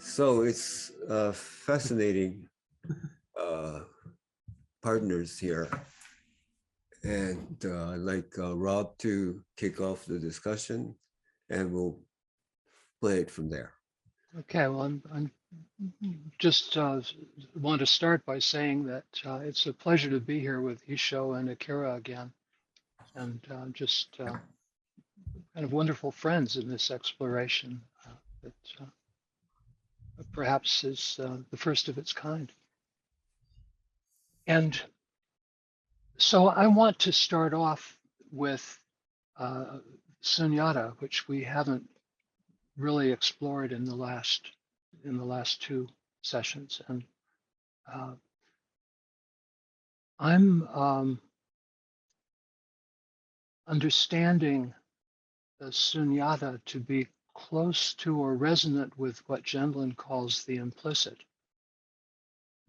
So it's fascinating partners here. And I'd like Rob to kick off the discussion and we'll play it from there. Okay, well, I'm just want to start by saying that it's a pleasure to be here with Isho and Akira again, and just kind of wonderful friends in this exploration that perhaps is the first of its kind. And so I want to start off with sunyata, which we haven't really explored in the last two sessions, and I'm understanding the sunyata to be close to or resonant with what Gendlin calls the implicit.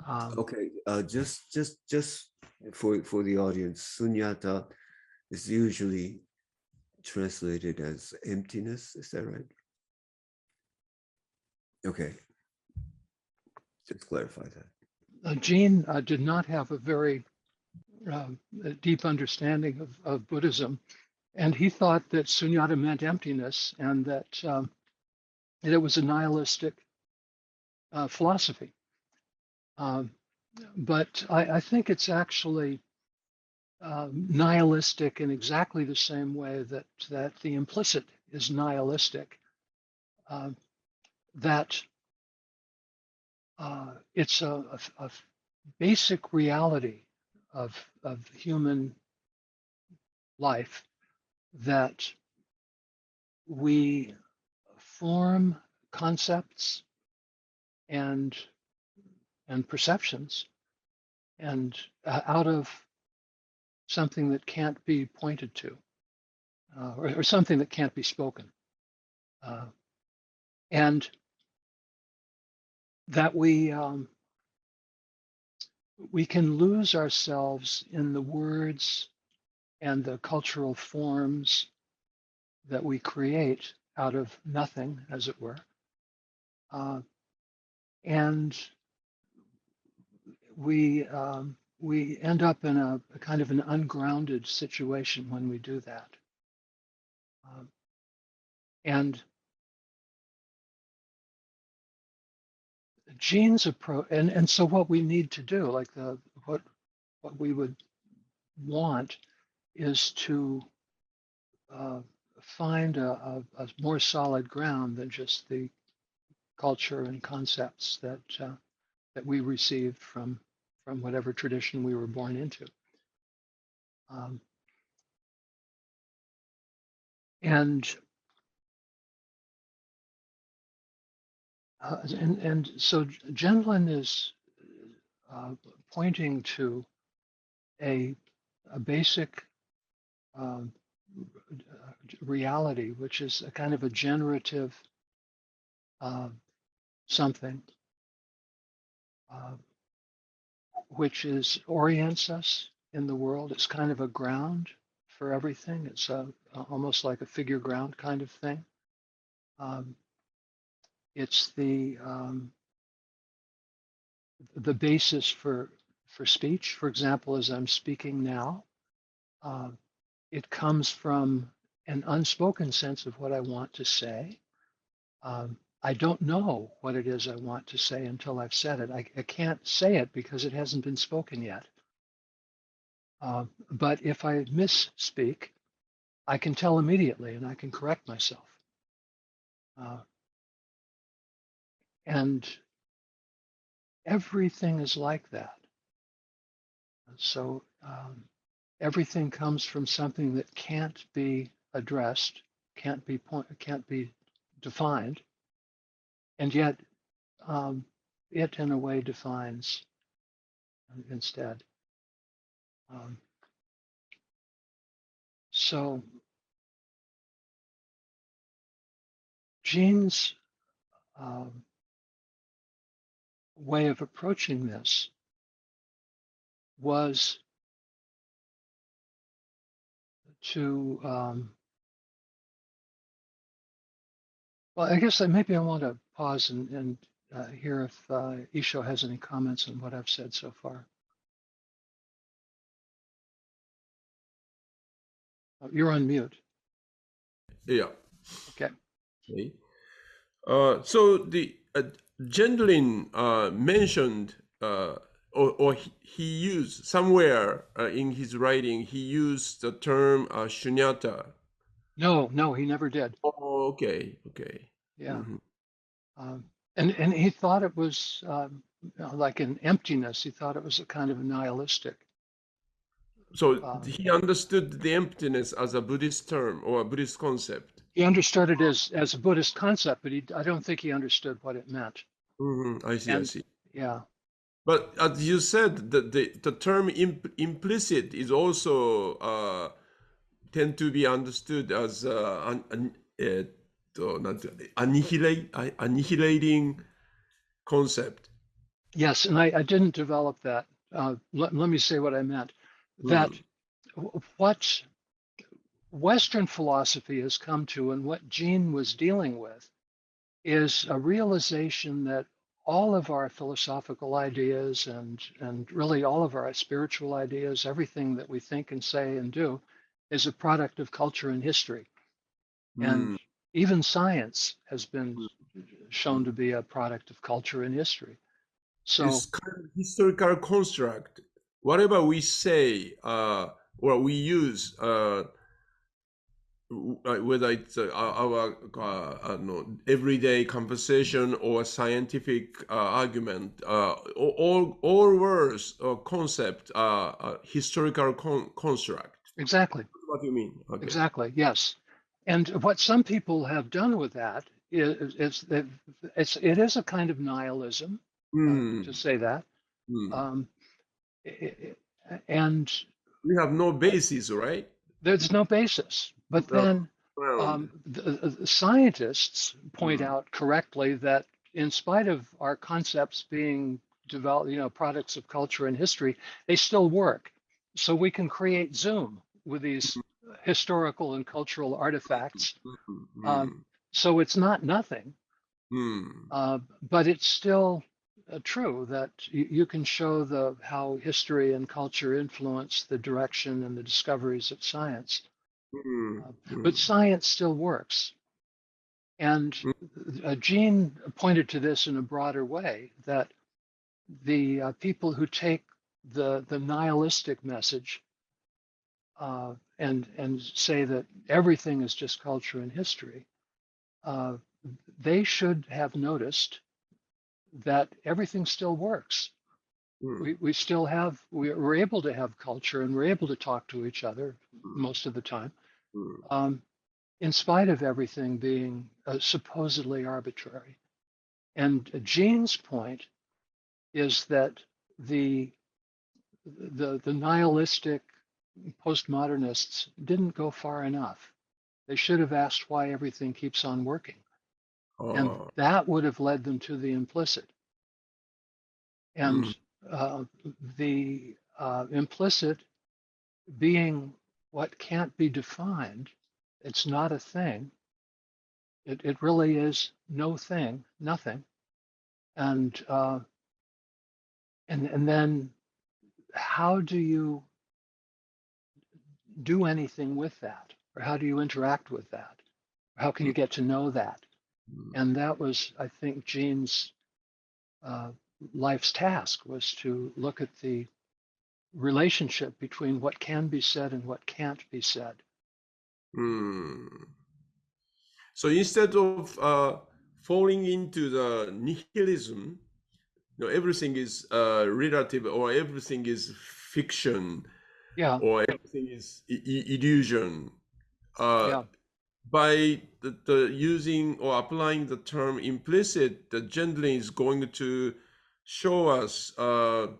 Okay, just for the audience, sunyata is usually translated as emptiness. Is that right? Okay, just clarify that. Jean did not have a very deep understanding of Buddhism, and he thought that sunyata meant emptiness and that it was a nihilistic philosophy. But I think it's actually nihilistic in exactly the same way that the implicit is nihilistic. That it's a basic reality of human life that we form concepts and perceptions and out of something that can't be pointed to or something that can't be spoken, and that we can lose ourselves in the words and the cultural forms that we create out of nothing, as it were. And we end up in a kind of an ungrounded situation when we do that. And Jean's approach, and so what we need to do, like what we would want, is to find a more solid ground than just the culture and concepts that we received from whatever tradition we were born into. And so Gendlin is pointing to a basic reality, which is a kind of a generative something, which orients us in the world. It's kind of a ground for everything. It's almost like a figure ground kind of thing. It's the basis for speech. For example, as I'm speaking now, it comes from an unspoken sense of what I want to say. I don't know what it is I want to say until I've said it. I can't say it because it hasn't been spoken yet. But if I misspeak, I can tell immediately and I can correct myself. And everything is like that. So everything comes from something that can't be addressed, can't be defined, and yet it in a way defines instead. So Jean's way of approaching this was to, well, I guess maybe I want to pause and hear if Isho has any comments on what I've said so far. You're on mute. Yeah. Okay. Okay. So the Gendlin mentioned, or he used somewhere in his writing, he used the term shunyata. No, he never did. Oh, okay, okay. Yeah. Mhm. Um, and he thought it was like an emptiness. He thought it was a kind of nihilistic. So Um, he understood the emptiness as a Buddhist term or a Buddhist concept. he understood it as a Buddhist concept, but I don't think he understood what it meant. I see, I And see. yeah, But as you said, the term implicit is also tend to be understood as annihilating concept. yes, and I didn't develop that. Let me say what I meant. That Hmm. what Western philosophy has come to, and what Gene was dealing with, is a realization that all of our philosophical ideas and really all of our spiritual ideas, everything that we think and say and do, is a product of culture and history. And Hmm. even science has been shown Hmm. to be a product of culture and history. So It's kind of historical construct. Whatever we say or we use, whether it's our no, everyday conversation or scientific argument, all words or concept are historical construct. exactly, What do you mean? Okay. exactly, yes. And what some people have done with that is that it is a kind of nihilism, Hmm. to say that. Hmm. Um, and We have no basis, right? there's no basis. But No then ground. the scientists point Hmm. out correctly that in spite of our concepts being developed, products of culture and history, they still work. So we can create Zoom with these historical and cultural artifacts. Hmm. Um, Hmm. so it's not nothing, Hmm. but it's still true that you can show how history and culture influence the direction and the discoveries of science. Hmm. But Hmm. science still works. And Gene pointed to this in a broader way, that the people who take the nihilistic message and say that everything is just culture and history, uh, they should have noticed that everything still works. Hmm. We still have, we're able to have culture and we're able to talk to each other Hmm. most of the time, Hmm. in spite of everything being supposedly arbitrary. And Gene's point is that the the nihilistic postmodernists didn't go far enough. They should have asked why everything keeps on working. And Oh. that would have led them to the implicit. And Hmm. uh, the implicit being what can't be defined, it's not a thing. It really is no thing, nothing. And and then how do you do anything with that? Or how do you interact with that? How can you get to know that? Hmm. And that was, I think, Gene's uh, life's task, was to look at the relationship between what can be said and what can't be said. Hmm. So instead of falling into the nihilism, everything is relative, or everything is fiction, Yeah, or everything is illusion. Uh, yeah, by the using or applying the term implicit, the Gendlin is going to show us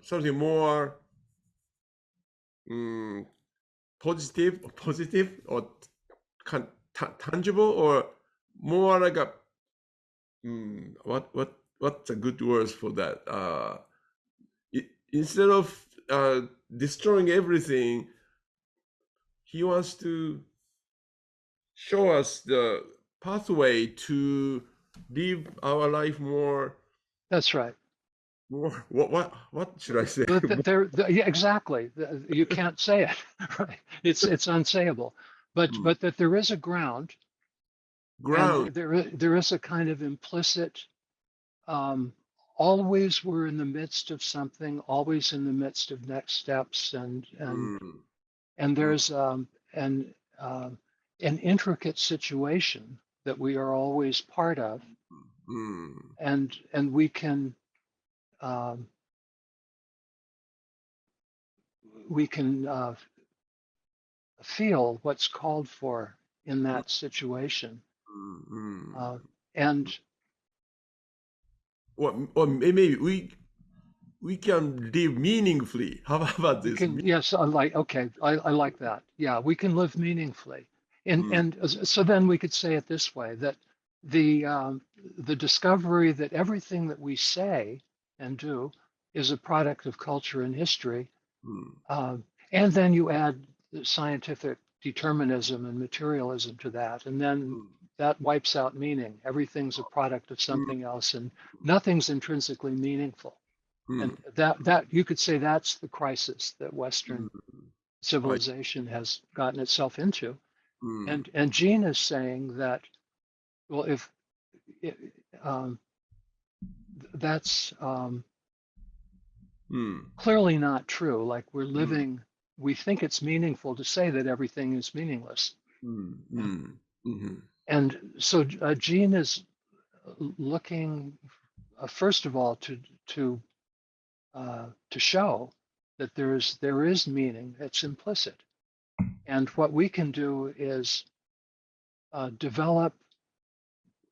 something more um, positive or tangible, or more like a what's a good word for that? Instead of destroying everything, he wants to show us the pathway to live our life more That's right. More, what should I say? Yeah, exactly. You can't say it, right? It's unsayable. Hmm. But that there is a ground, and Ground. there is a kind of implicit. Um, always we're in the midst of something, always in the midst of next steps, Hmm. and Hmm. there's an intricate situation that we are always part of, Hmm. and um, we can feel what's called for in that situation. Hmm. Uh, and Or maybe we can live meaningfully. How about we this? can, yes, I like that. Yeah, we can live meaningfully. Hmm. So then we could say it this way, that the discovery that everything that we say and do is a product of culture and history. Hmm. And then you add scientific determinism and materialism to that, and then that wipes out meaning. Everything's a product of Hmm. something else, and nothing's intrinsically meaningful. Hmm. And that you could say that's the crisis that Western Hmm. I, civilization has gotten itself into. hmm. And Gene is saying that, well, if it, that's Hmm. clearly not true. Like we're Hmm. living, we think it's meaningful to say that everything is meaningless. Hmm. Hmm. Hmm. And so Gene is looking, first of all, to show that there is meaning that's implicit, and what we can do is develop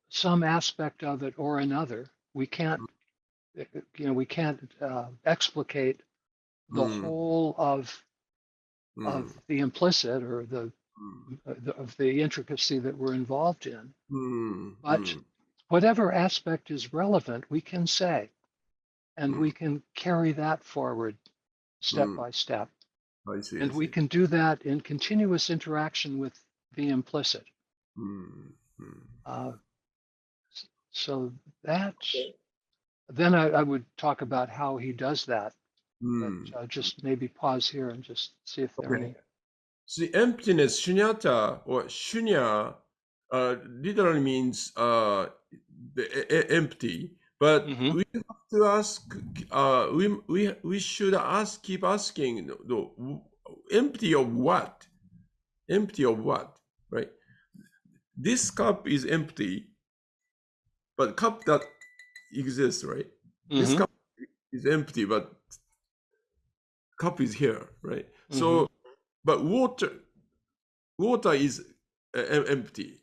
some aspect of it or another. We can't, we can't explicate the Hmm. whole Hmm. of the implicit or Hmm. of the intricacy that we're involved in. Hmm. But Hmm. whatever aspect is relevant, we can say, and Hmm. we can carry that forward step Hmm. by step. I see. I And we see. can do that in continuous interaction with the implicit. Hmm. Hmm. Uh, so that's, then I would talk about how he does that, but Hmm. just maybe pause here and just see if there are Okay. any. The emptiness, shunyata or shunya, literally means empty. But Hmm. we have to ask. We should ask. Keep asking. Empty of what? Empty of what? Right. This cup is empty, but cup that exists, right? This Hmm. cup is empty, but cup is here, right? Hmm. So, but water is empty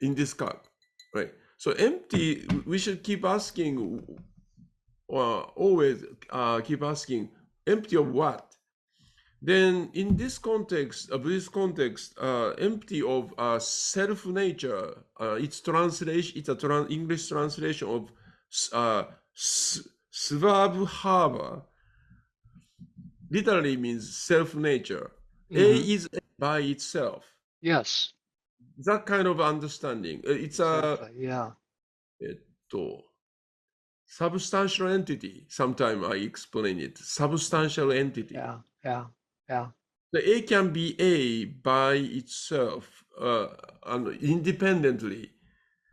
in this cup, right? So empty, we should keep asking, or always keep asking, empty of what? Then in this context, Buddhist context, empty of self nature, its translation, it's a English translation of svabhava, literally means self nature. A Hmm. is by itself. Yes, That kind of understanding. It's a exactly. Yeah. えっと substantial entity. Sometimes I explain it. Substantial entity. Yeah. Yeah. Yeah. The A can be A by itself, and independently.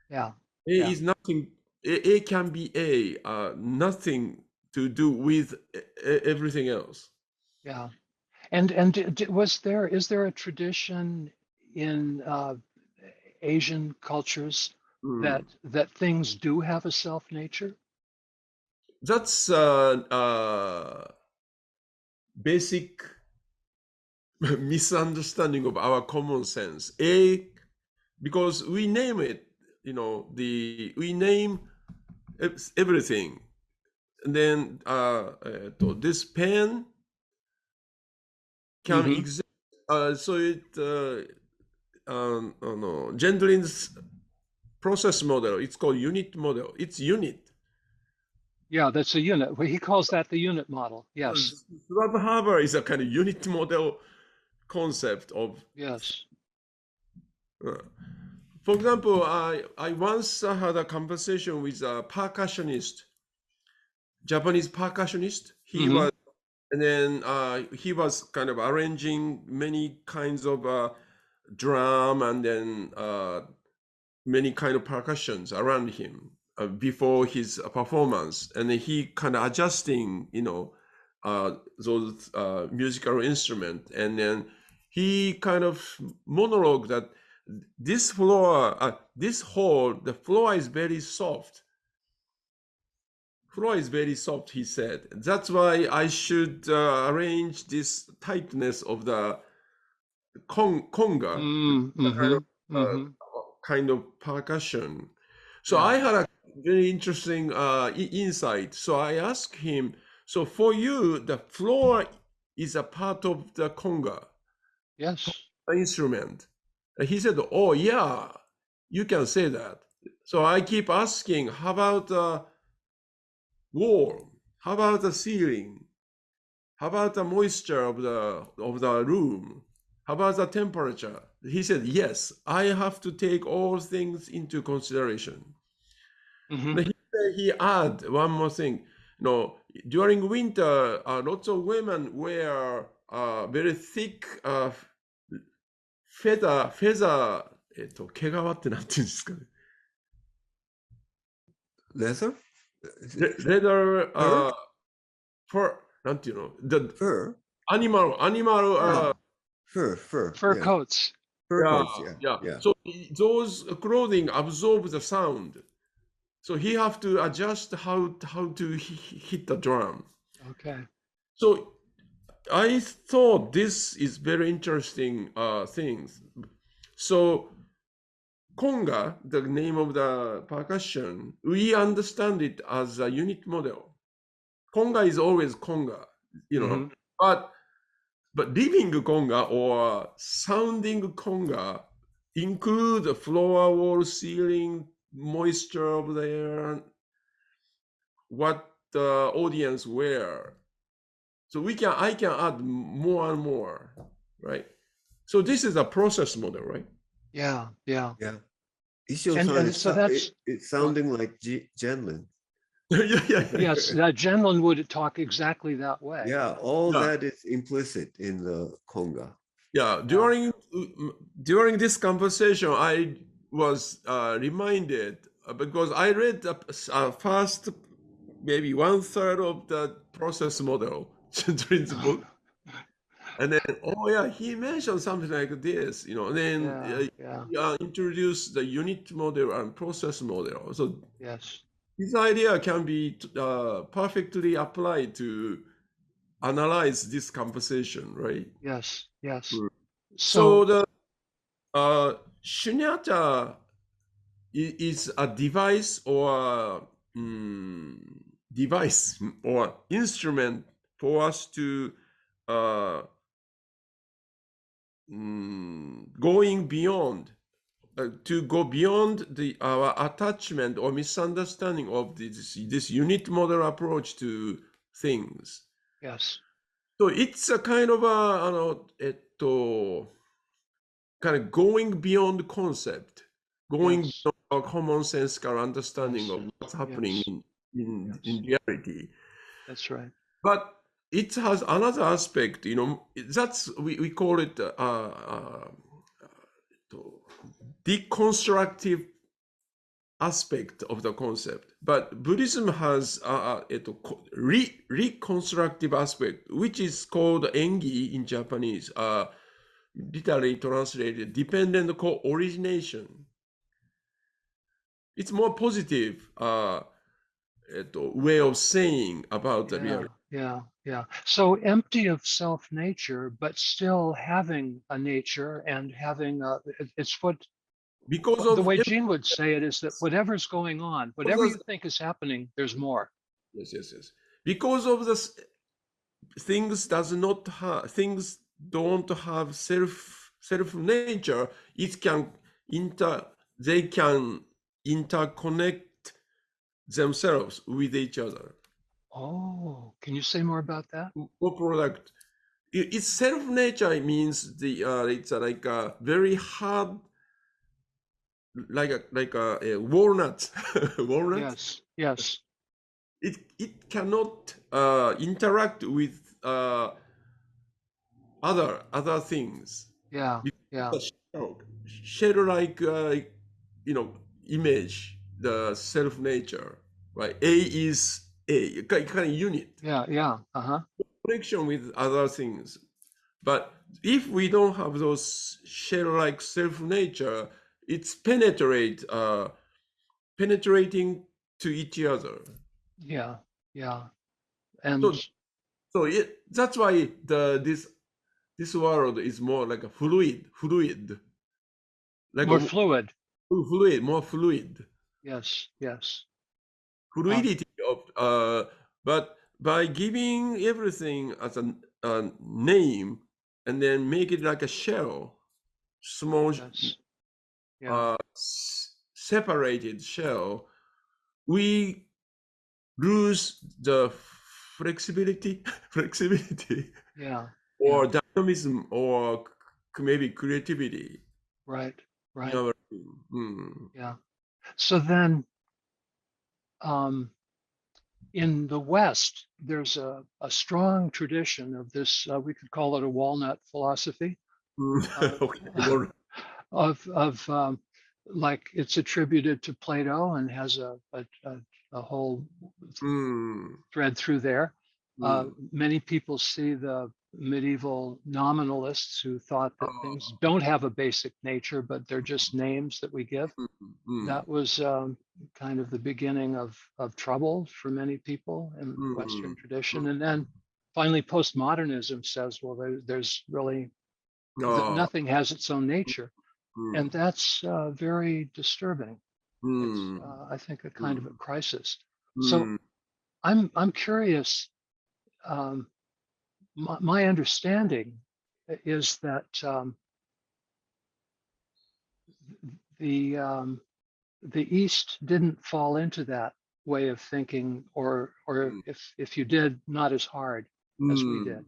Yeah. A Yeah. is nothing. A can be A, nothing to do with everything else. Yeah. Is there a tradition in Asian cultures Hmm. that things do have a self nature? That's basic misunderstanding of our common sense. A, because we name it, we name everything. And then this pen can Hmm. exist. Oh no, Gendlin's process model, it's called unit model. It's unit. Yeah, that's a unit. Well, he calls that the unit model. Yes. Harbor is a kind of unit model concept of Yes. uh, For example, I once had a conversation with a percussionist, Japanese percussionist. He Mhm. was, and then he was kind of arranging many kinds of drum and then many kind of percussions around him before his performance, and then he kind of adjusting, those musical instrument, and then he kind of monologue that this floor, this hall, the floor is very soft. Floor is very soft, he said. That's why I should arrange this tightness of the conga, kind of Mhm. Mhm. kind of percussion. So Yeah. I had a very interesting insight. So I asked him, so for you, the floor is a part of the conga Yes. instrument. And he said, oh yeah, you can say that. So I keep asking, how about the wall? How about the ceiling? How about the moisture of the room? How about the temperature? He said, yes, I have to take all things into consideration. Mhm. And he add one more thing. During winter, lots of women wear very thick feather, 毛皮ってなんていうんですかね。Leather? Leather, Fur? fur, なんていうの The Fur? animal, Oh, fur. Fur Yeah. coats. Fur yeah, coats. Yeah. yeah. Yeah. So those clothing absorb the sound. So he have to adjust how to hit the drum. Okay. So I thought this is very interesting things. So conga, the name of the percussion, we understand it as a unit model. Conga is always conga, Mhm. but living conga or sounding conga include floor, wall, ceiling, moisture of the air, what the audience wear. So I can add more and more, right? So this is a process model, right? Yeah. Yeah. Yeah. Ishio-san And is so that's it's go on. sounding like Gendlin. Yeah. Yes, Gendlin would talk exactly that way. Yeah, all Yeah. that is implicit in the conga. Yeah, Yeah. during this conversation, I was reminded because I read the first maybe 1/3 of the process model during the book, and then oh yeah, he mentioned something like this, and then Yeah. Yeah. he introduced the unit model and process model. So Yes. this idea can be perfectly applied to analyze this conversation, right? Yes. Yes. So So the shunyata is a device or device or instrument for us to uh, going beyond to go beyond our attachment or misunderstanding of this unit model approach to things. yes. So it's a kind of kind of going beyond concept, going Yes. beyond our common sense understanding Yes. of what's happening Yes. in Yes. reality. That's right. But it has another aspect, that's we call it deconstructive aspect of the concept. But Buddhism has reconstructive aspect, which is called engi in Japanese, literally translated dependent co-origination. It's more positive way of saying about the Yeah. reality. Yeah. Yeah. So empty of self nature, but still having a nature and having it's what Because the of way Gene would say it is that whatever's going on, whatever you yes, think is happening, there's more. yes. Because of the things don't have self nature, it can they can interconnect themselves with each other. Oh, can you say more about that? Co-product. Its self nature means it's like a very hard a walnut. Walnut. Yes. Yes. It cannot interact with other things. Yeah. Yeah. The shell-like image, the self nature, right? A is a kind of unit Yeah. Yeah. Uh-huh. connection with other things. But if we don't have those shell-like self nature, it's penetrating to each other. Yeah. Yeah. And So that's why this world is more like a fluid, like more a fluid. more fluid. Yes. Yes. Fluidity of but by giving everything as a name and then make it like a shell, small Yes. Yeah. separated shell, we lose the flexibility Yeah. Yeah. or dynamism or maybe creativity Right. in Right. our mm. Yeah. So then, in the West, there's a strong tradition of this, we could call it a walnut philosophy, uh, Okay, well, of like it's attributed to Plato and has a whole mm, thread through there. mm. Many people see the medieval nominalists who thought that things Oh, don't have a basic nature, but they're just names that we give. mm, That was kind of the beginning of trouble for many people in mm, Western tradition. And then finally, postmodernism says, well, there's really oh, nothing has its own nature, mm, and that's very disturbing. It's, mm, I think, a kind of a mm, crisis. So mm, I'm curious. My understanding is that the um, the East didn't fall into that way of thinking, or mm, if you did, not as hard as we did.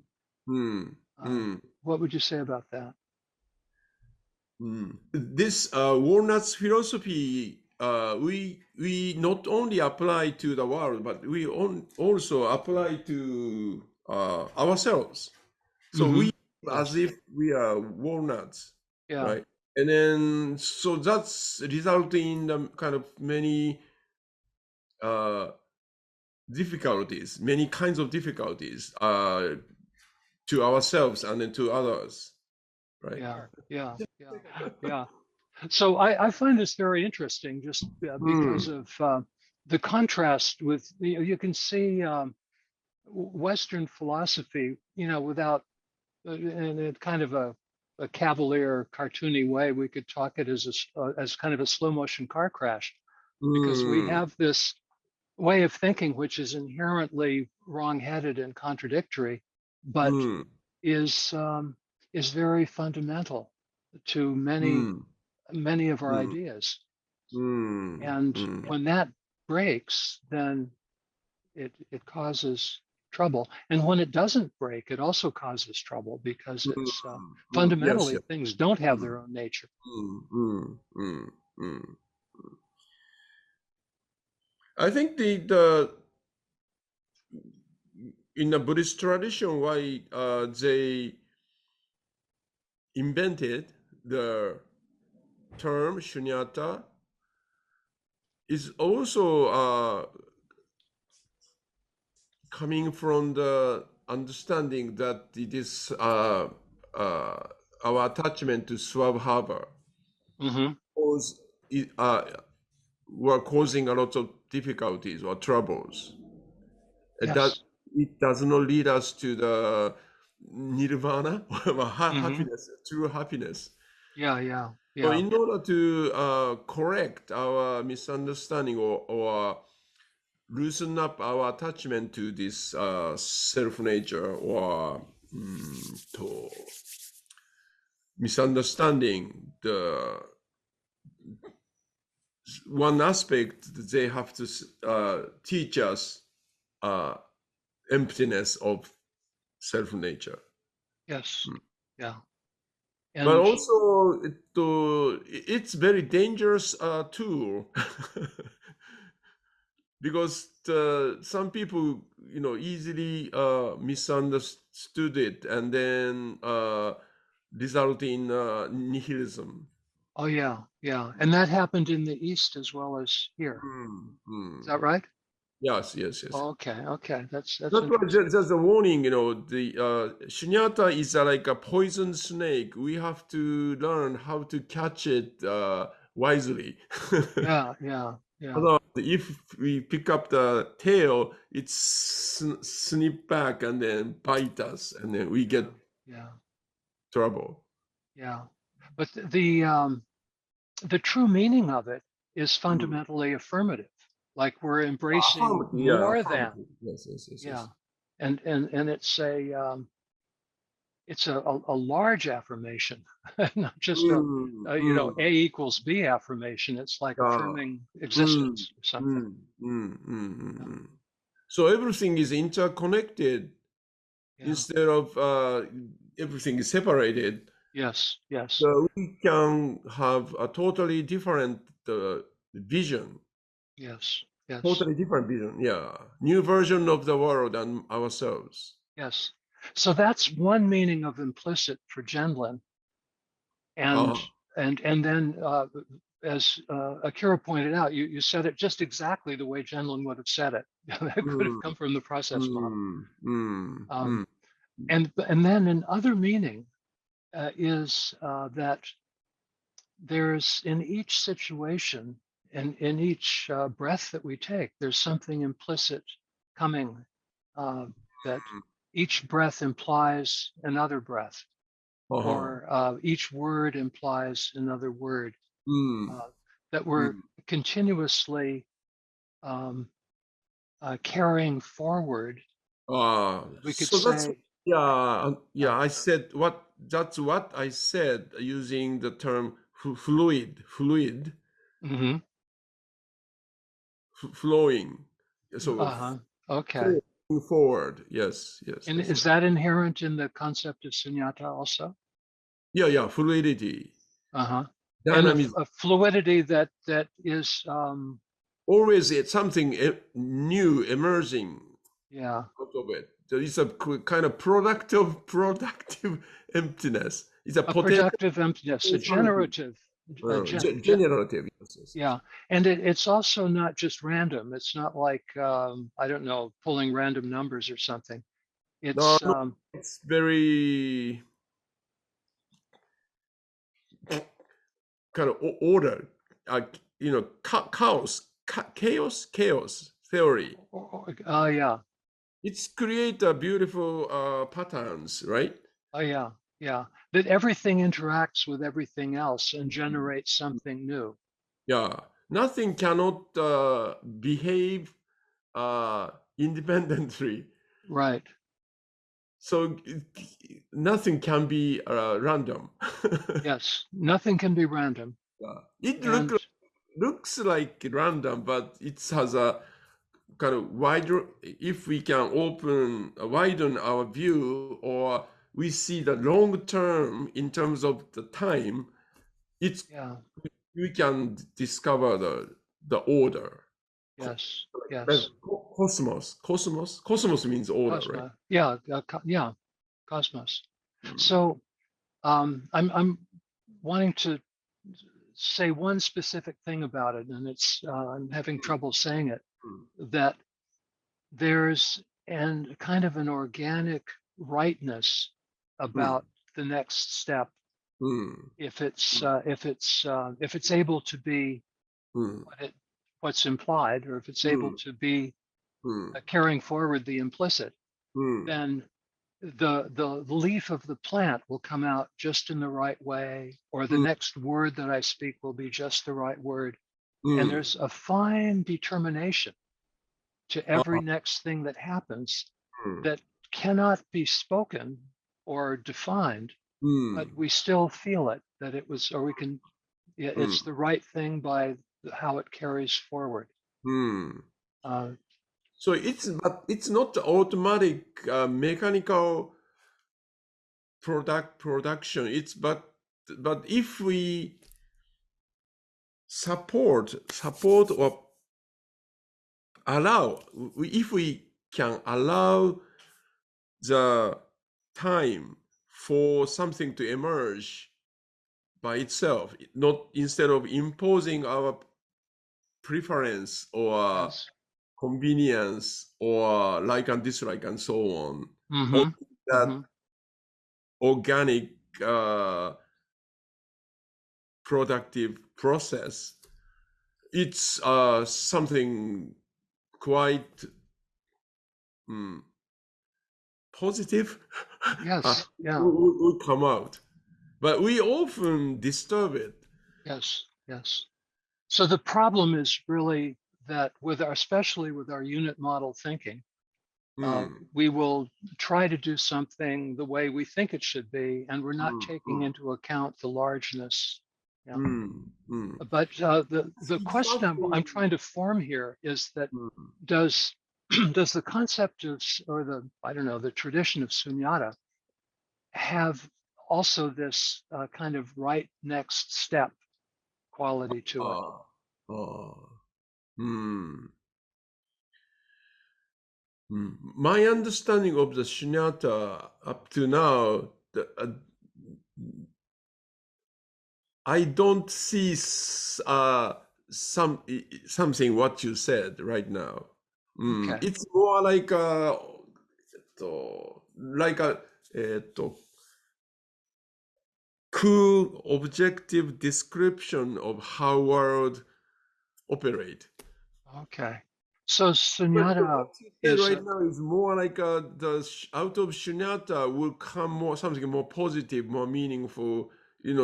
mm, mm, Uh, mm. what would you say about that? This walnuts philosophy, we not only apply to the world, but we also apply to ourselves. So Hmm. we as Yes. if we are walnuts, Yeah. right? And then so that's resulting in the kind of many uh, difficulties, many kinds of difficulties to ourselves and then to others, right? Yeah. Yeah. Yeah. Yeah. So I find this very interesting, just because Mm, of the contrast with you can see Western philosophy, without in a kind of a cavalier, cartoony way, we could talk it as kind of a slow motion car crash, because we mm, have this way of thinking which is inherently wrong-headed and contradictory, but mm, is um, is very fundamental to mm, many of our mm, ideas. mm, And mm, when that breaks, then it causes trouble. And when it doesn't break, it also causes trouble because mm, it's yes, fundamentally yes. things don't have Mm, their own nature. mm, mm, mm, mm. I think the in the Buddhist tradition, why they invented the term shunyata is also coming from the understanding that it is uh, our attachment to Swabhava Hmm. cause, were causing a lot of difficulties or troubles. That Yes. it does not lead us to the nirvana or Hmm. happiness, true happiness. Yeah. Yeah. So Yeah. in order to correct our misunderstanding or loosen up our attachment to this self nature or to misunderstanding, the one aspect that they have to teach us uh, emptiness of self nature. Yes. Yeah. but And also it's very dangerous tool because some people easily misunderstood it and then result in nihilism. oh yeah, yeah. And that happened in the East as well as here. Is that right? Yes, yes, yes. Okay, okay. That's That's why interesting. there's a warning, the shunyata is like a poison snake. We have to learn how to catch it wisely. Yeah, yeah, yeah, Otherwise, if we pick up the tail, it's snip back and then bite us, and then we get yeah, yeah, trouble. yeah. But the true meaning of it is Mm. fundamentally affirmative. Like we're embracing Affirmative, yeah, more than, affirmative. Yes, yes, yes, yeah. yes. And it's a large affirmation, not just Mm, A mm, equals B affirmation. It's like yeah. affirming Mm, existence or something. mm, mm, mm, mm, Yeah, mm. So everything is interconnected yeah. instead of everything is separated. Yes, yes, So we can have a totally different vision, yes, yes, totally different vision. Yeah, new version of the world and ourselves. yes. So that's one meaning of implicit for Gendlin. And Uh, and then as Akira pointed out, you said it just exactly the way Gendlin would have said it. That could have mm, come from the process model. mm, mm, Um, mm, and then another meaning is that there's in each situation and in each breath that we take, there's something implicit coming that each breath implies another breath, uh-huh, or each word implies another word, mm, uh, that we're mm. continuously um, carrying forward. We could So that's say, yeah. That's what I said using the term fluid, mhm, flowing. So uh-huh, okay. flowing forward. Yes, yes, And that's is right. that inherent in the concept of sunyata also? Yeah, yeah, fluidity, Uh-huh. And dynamism. a fluidity that is, Always it's something new emerging yeah, out of it. So it's a kind of productive emptiness. It's a a potential productive emptiness, a insanity, generative, generative. Yes, yes, yes. yeah. And it's also not just random. It's not like, I don't know, pulling random numbers or something. No, It's, no, it's very kind of order, chaos theory. yeah, It's create a beautiful patterns, right? oh, yeah, yeah. That everything interacts with everything else and generates something new. Yeah, nothing cannot behave independently. Right. So nothing can be random. Yes. Nothing can be random. Yeah. It And looks like random, but it has a kind of wider. If we can widen our view, or we see the long term in terms of the time, it's yeah, we can discover the order. yes, Like yes. cosmos means order, right? Cosmos. Yeah, yeah, cosmos. Mm. So I'm wanting to say one specific thing about it, and it's I'm having trouble saying it, that there's and kind of an organic rightness Mm. about the next step Mm. if it's able to be Mm. what's implied, or if it's able Mm. to be Mm. carrying forward the implicit, Mm. then the leaf of the plant will come out just in the right way, or the Mm. next word that I speak will be just the right word. And Mm. there's a fine determination to every Uh, next thing that happens mm. that cannot be spoken or defined, but Mm. we still feel it, that it was, or we can, yeah, Mm. it's the right thing by how it carries forward. Mm. Uh, So it's not automatic mechanical production. It's but if we support or allow, if we can allow the time for something to emerge by itself, not instead of imposing our preference or Yes. convenience or like and dislike and so on, or Mm-hmm. that Mm-hmm. organic productive process, it's something quite positive Yes. Yeah. will come out. But we often disturb it. Yes. Yes. So the problem is really that especially with our unit model thinking, Mm, we will try to do something the way we think it should be, and we're not mm, taking mm, into account the largeness. Yeah. mm, mm. But the It's question I'm something. trying to form here is that Mm, does does the concept of or the I don't know the tradition of sunyata have also this kind of right next step quality to it? ah, ah, mm, mm. My understanding of the shunyata up to now, I don't see something what you said right now. Okay. It's more like like a cool, objective description of how world operate. Okay. So But sunyata what you said is right now is more like out of shunyata will come more something more positive, more meaningful.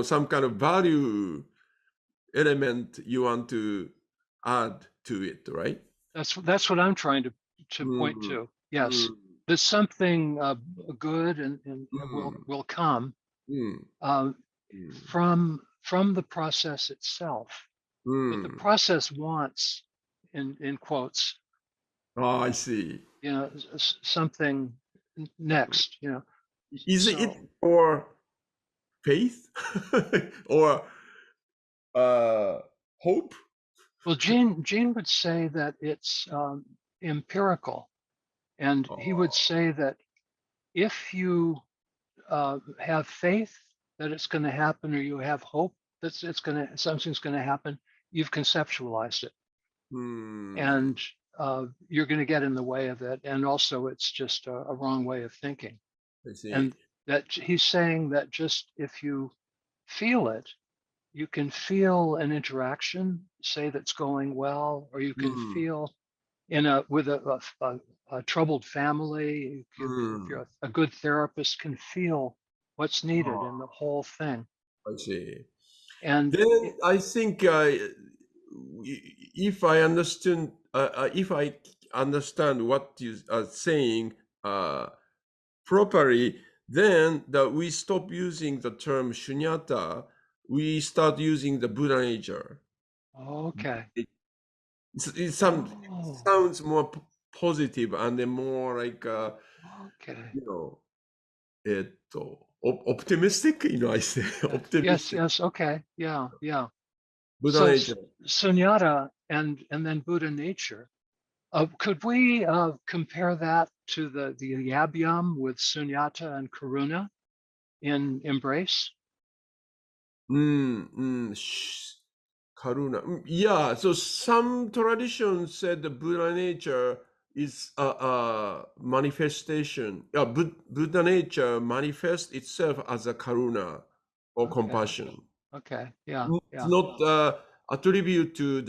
Some kind of value element you want to add to it, right? that's what I'm trying to point Mm, to. Yes, mm, there's something good and mm, will come mm, uh, mm, from the process itself. But the mm. process wants, in quotes, Oh, I see. something next. Is it So for faith or hope? well, Gene would say that it's empirical, and he would Oh, say that if you have faith that it's going to happen, or you have hope that something's going to happen, you've conceptualized it, hmm. and you're going to get in the way of it. And also, it's just a wrong way of thinking. I see. And that he's saying that just if you feel it, you can feel an interaction, say that's going well, or you can Hmm. feel with a troubled family, if Hmm. you're a good therapist, can feel what's needed in the Oh, whole thing. I see. And Then I think if I understand what you are saying uh, properly, then that we stop using the term shunyata, we start using the Buddha nature. okay. It, it Oh, sounds more positive and then more like okay. you know, optimistic. I say Yes, optimistic yes, okay. Yeah, yeah. Buddha So nature. sunyata and then Buddha nature. Could we compare that to the yabgyam with sunyata and karuna in embrace? Karuna. Yeah, so some traditions said the Buddha nature is a manifestation. Yeah, Buddha nature manifests itself as a karuna or Okay, compassion. okay, yeah, It's yeah, not attribute to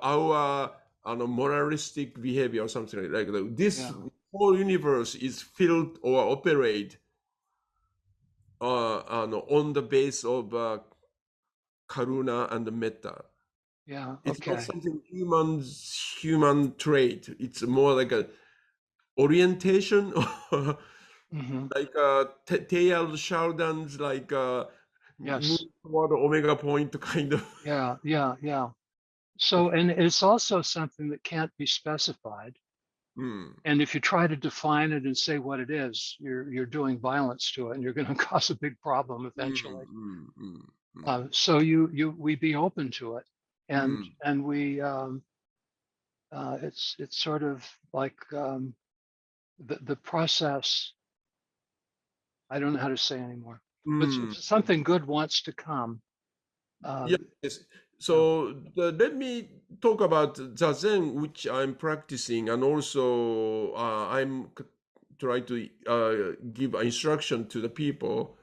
our moralistic behavior or something like that. This yeah, whole universe is filled or operate on the base of karuna and metta. yeah, It's not okay. something human trait. It's more like a orientation, Hmm. like Teilhard Chardin's like move Yes, toward the omega point kind of. yeah, yeah, yeah. So, and it's also something that can't be specified. Mm. And if you try to define it and say what it is, you're doing violence to it, and you're going to cause a big problem eventually. So we be open to it, and we it's sort of like the process. I don't know how to say anymore, but if something good wants to come. Yes. So let me talk about Zazen, which I'm practicing, and also I'm try to give instruction to the people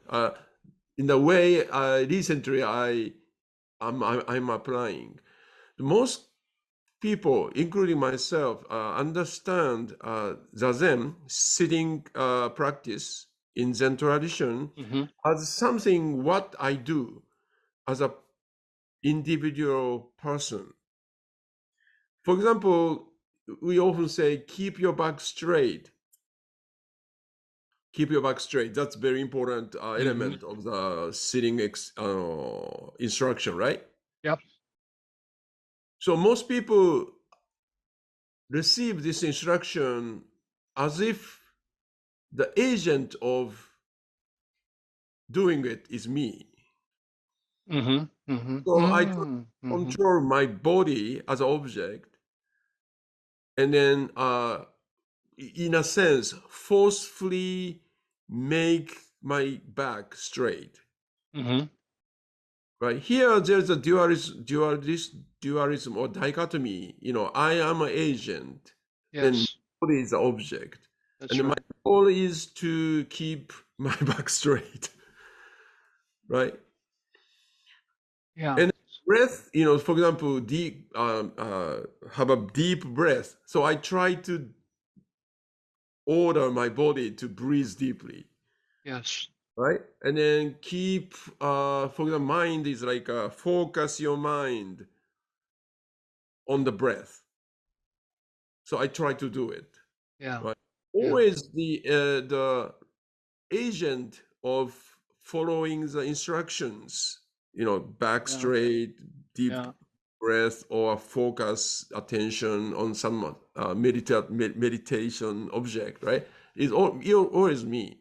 in the way recently I'm applying. Most people, including myself, understand Zazen sitting practice in Zen tradition Mm-hmm. as something what I do as a individual person. For example, we often say, keep your back straight. Keep your back straight. That's very important element of the sitting instruction, right? Yep. So most people receive this instruction as if the agent of doing it is me. Mm-hmm. Mm-hmm. So I Mm-hmm. control my body as an object, and then in a sense, forcefully make my back straight. Mm-hmm. Right here, there's a dualism or dichotomy. I am an agent, then Yes, body is the object, and that's then my right. goal is to keep my back straight, right? Yeah. And breath, for example, deep have a deep breath. So I try to order my body to breathe deeply. Yes. Right? And then keep, for the mind is like focus your mind on the breath. So I try to do it. Yeah. Right? Yeah. Always the agent of following the instructions, back Yeah. straight, deep Yeah. breath, or focus attention on some meditation object, right? It's always me.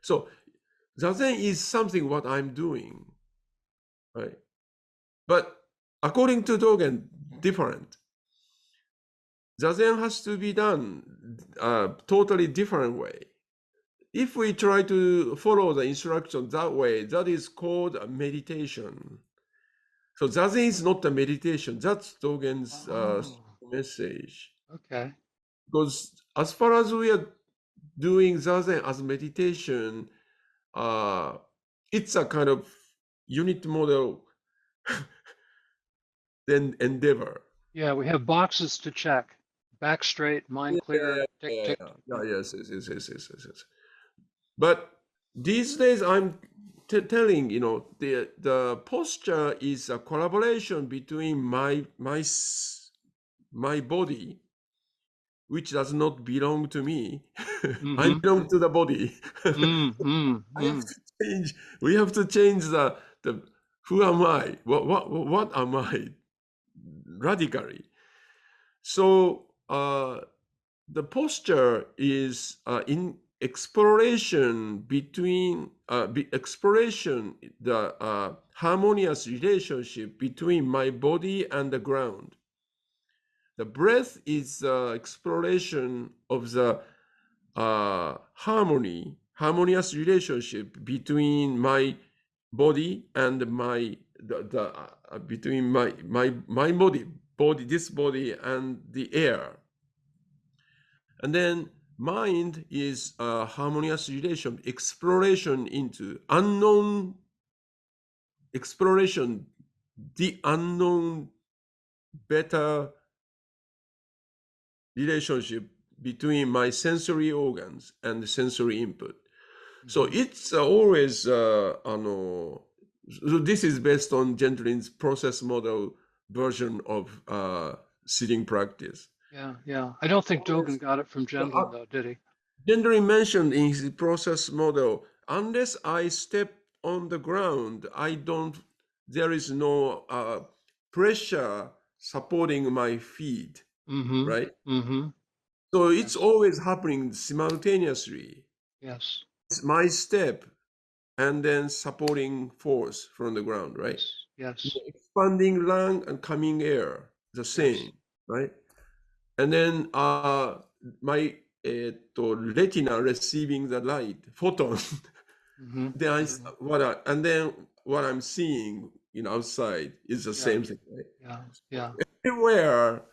So Zazen is something what I'm doing. Right. But according to Dogen, different. Zazen has to be done totally different way. If we try to follow the instruction that way, that is called a meditation. So Zazen is not a meditation. That's Dogen's Oh, message. okay. Because as far as we are doing Zazen as meditation, it's a kind of unit model then endeavor. Yeah, we have boxes to check. Back straight, Yeah, mind yeah, clear, tick, yeah, tick, yeah, tick. yeah, Yeah. yes, yes, yes, yes, yes, yes, yes. But these days, I'm telling the posture is a collaboration between my body, which does not belong to me. I Mm-hmm. belong to the body. I have Mm-hmm. to change. We have to change the who am I? What am I? Radically. So the posture is in exploration between exploration, the harmonious relationship between my body and the ground. The breath is exploration of the harmonious relationship between my body and between my body, this body and the air. And then mind is a harmonious relation, exploration into unknown, exploration, the unknown, better relationship between my sensory organs and the sensory input. So it's always, so this is based on Gendlin's process model version of sitting practice. Yeah, yeah. I don't think Dogen Always, got it from Gendlin, though, did he? Gendlin mentioned in his process model, unless I step on the ground, there is no pressure supporting my feet, Mm-hmm. right? Mm-hmm. So it's Yes. always happening simultaneously. Yes. It's my step and then supporting force from the ground, right? Yes. Yes. Expanding lung and coming air, the same, right? And then my retina receiving the light, photon. Mm-hmm. Then what I'm seeing outside is the same thing, right? Yeah. Yeah. Everywhere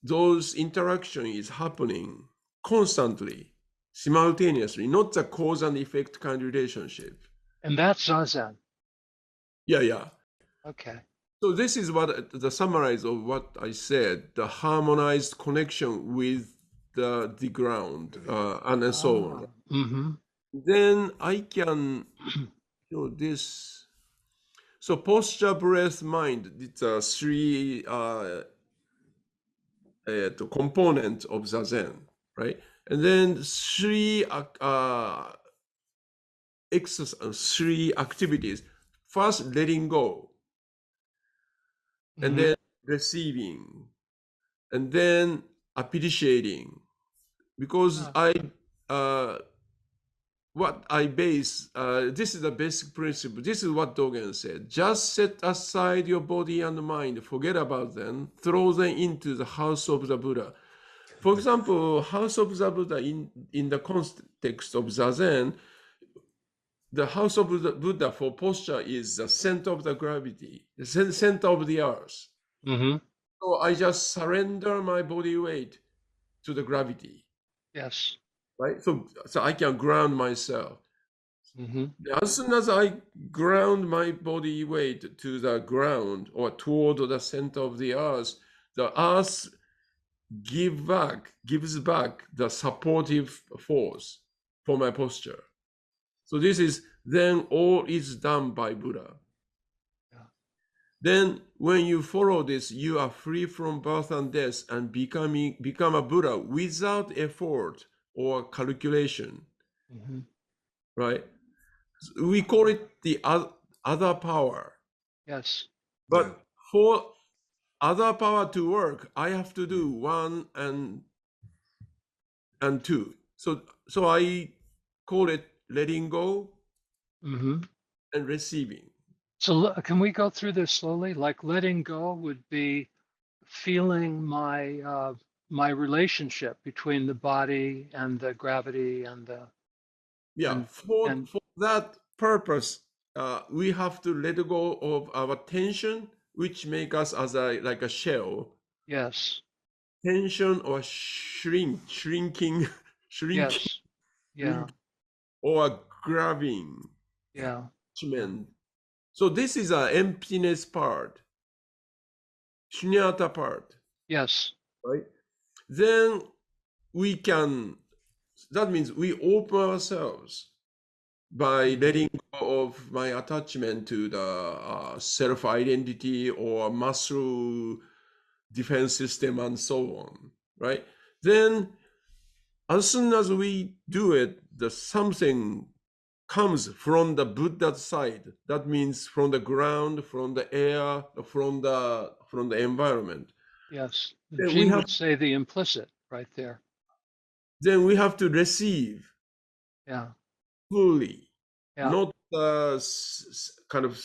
those interaction is happening constantly, simultaneously, not the cause and effect kind of relationship. And that's Zazen. Yeah. Okay. So this is what the summarize of what I said: the harmonized connection with the ground, and then so on. Mm-hmm. Then I can show this. So posture, breath, mind. It's a three component of the Zen, right? And then three activities. First, letting go, and Mm-hmm. then receiving, and then appreciating. Because what I base, this is the basic principle. This is what Dogen said. Just set aside your body and mind, forget about them, throw them into the house of the Buddha. For example, house of the Buddha in the context of Zazen, the house of the Buddha for posture is the center of the gravity, the center of the earth. Mm-hmm. So I just surrender my body weight to the gravity, Yes. right? So I can ground myself. Mm-hmm. As soon as I ground my body weight to the ground or toward the center of the earth gives back the supportive force for my posture. So this is then all is done by Buddha. Yeah. Then when you follow this, you are free from birth and death and become a Buddha without effort or calculation, Mm-hmm. right? We call it the other power. Yes. But for other power to work, I have to do one and two. So I call it letting go Mm-hmm. and receiving. So can we go through this slowly? Like letting go would be feeling my relationship between the body and the gravity and the Yeah, and for and that purpose, we have to let go of our tension, which make us as like a shell. yes, Tension or shrinking, yes, yeah, shrink, or grabbing, yeah, yeah, attachment. So this is a emptiness part, shunyata part, yes, right? Then we can. That means we open ourselves by letting go of my attachment to the self-identity or muscle defense system and so on, right? Then as soon as we do it, the something comes from the Buddha's side. That means from the ground, from the air, from the environment. yes. Then we Jean have would say the implicit right there. to receive Yeah, fully, yeah, not kind of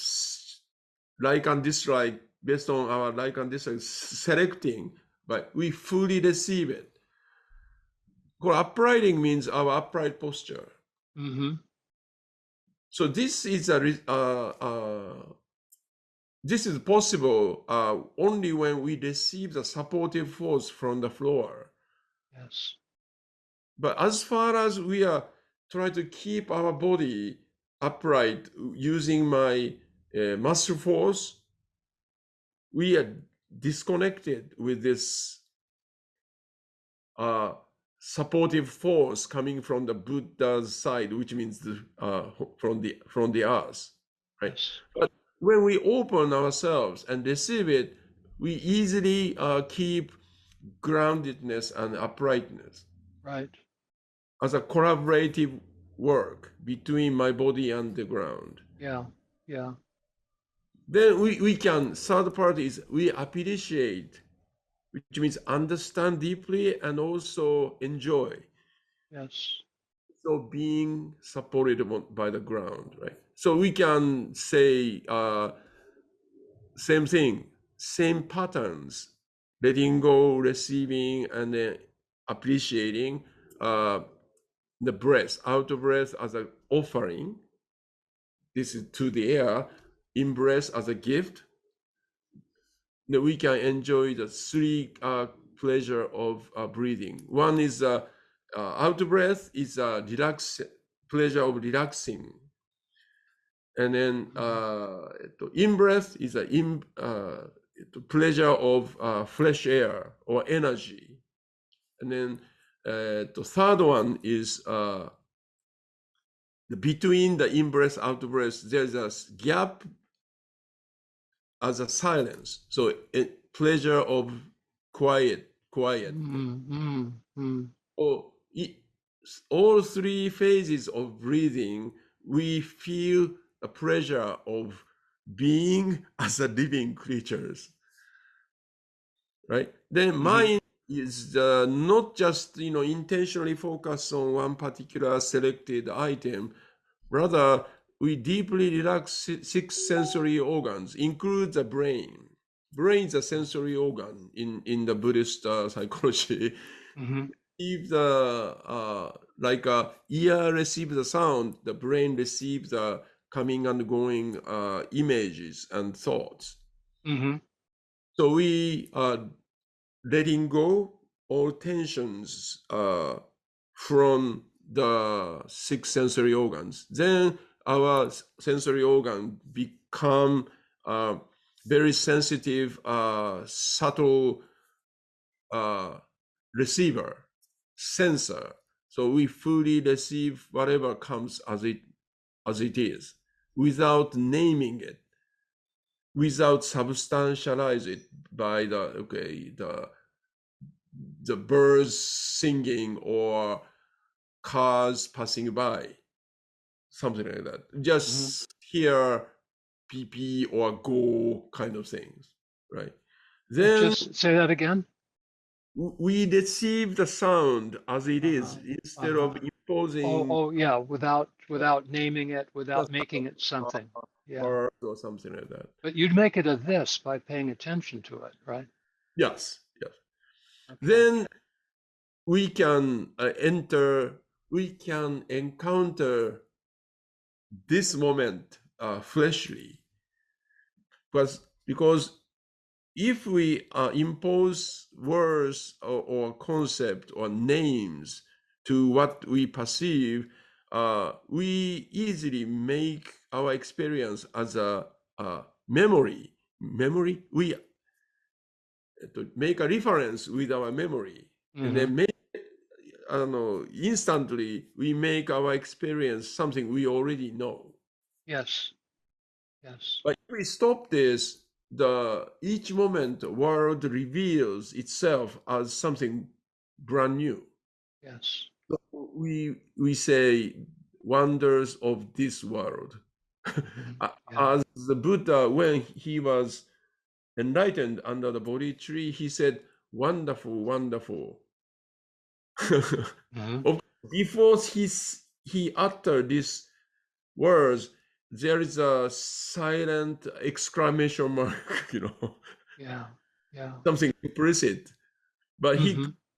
like and dislike based on our like and dislike selecting, but we fully receive it. Uprighting means our upright posture. mm-hmm. So this is this is possible only when we receive the supportive force from the floor. Yes, But as far as we are trying to keep our body upright using my muscle force, we are disconnected with this supportive force coming from the Buddha's side, which means from the earth, right? yes, But when we open ourselves and receive it, we easily keep groundedness and uprightness right, as a collaborative work between my body and the ground. yeah, yeah, Then we can, third part is we appreciate which means understand deeply and also enjoy. Yes. So being supported by the ground, right? So we can say same thing, same patterns, letting go, receiving, and then appreciating the breath, out of breath as an offering. This is to the air, in breath as a gift. That we can enjoy the three pleasure of breathing. One is out of breath is pleasure of relaxing, and then in breath is pleasure of fresh air or energy, and then the third one is between the in breath out breath. There's a gap as a silence. So pleasure of quiet. Or all three phases of breathing, we feel a pleasure of being as a living creatures, right? Then mind is not just intentionally focus on one particular selected item. Rather, we deeply relax six sensory organs, includes the brain. Brain is a sensory organ in the Buddhist psychology. If the like ear receives the sound, the brain receives the coming and going images and thoughts. So we are letting go all tensions from the six sensory organs. Then our sensory organ become very sensitive, subtle receiver, sensor. So we fully receive whatever comes as it is, without naming it, without substantialize it by the birds singing or cars passing by, something like that. Just hear pee or go kind of things, right? Then Just say that again. we receive the sound as it is instead of imposing Oh, yeah, without naming it, without making it something. Yeah. or something like that. But you'd make it a this by paying attention to it, right? Yes. Okay. Then we can we can encounter this moment fleshly, because if we impose words or concept or names to what we perceive, we easily make our experience as a memory. We to make a reference with our memory, and then I don't know, instantly we make our experience something we already know. Yes. But if we stop this, each moment world reveals itself as something brand new. Yes. So we say wonders of this world. As the Buddha, when he was enlightened under the Bodhi tree, he said, "Wonderful, wonderful." Before he uttered these words, there is a silent exclamation mark, Yeah. something implicit. But he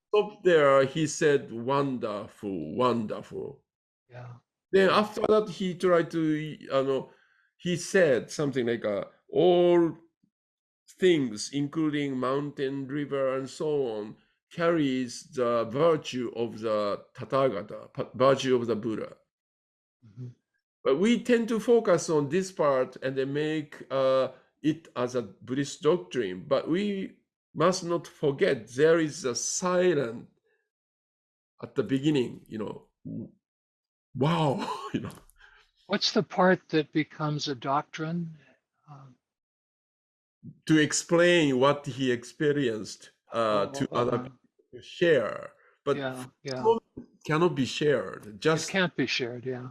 stopped there. He said, "Wonderful, wonderful." Yeah. Then after that, he tried to, he said something like, "All things, including mountain, river, and so on, carries the virtue of the Tathagata, virtue of the Buddha." But we tend to focus on this part and then make it as a Buddhist doctrine. But we must not forget there is a silent at the beginning, wow, What's the part that becomes a doctrine? to explain what he experienced to other people to share. But cannot be shared. It can't be shared. Yeah.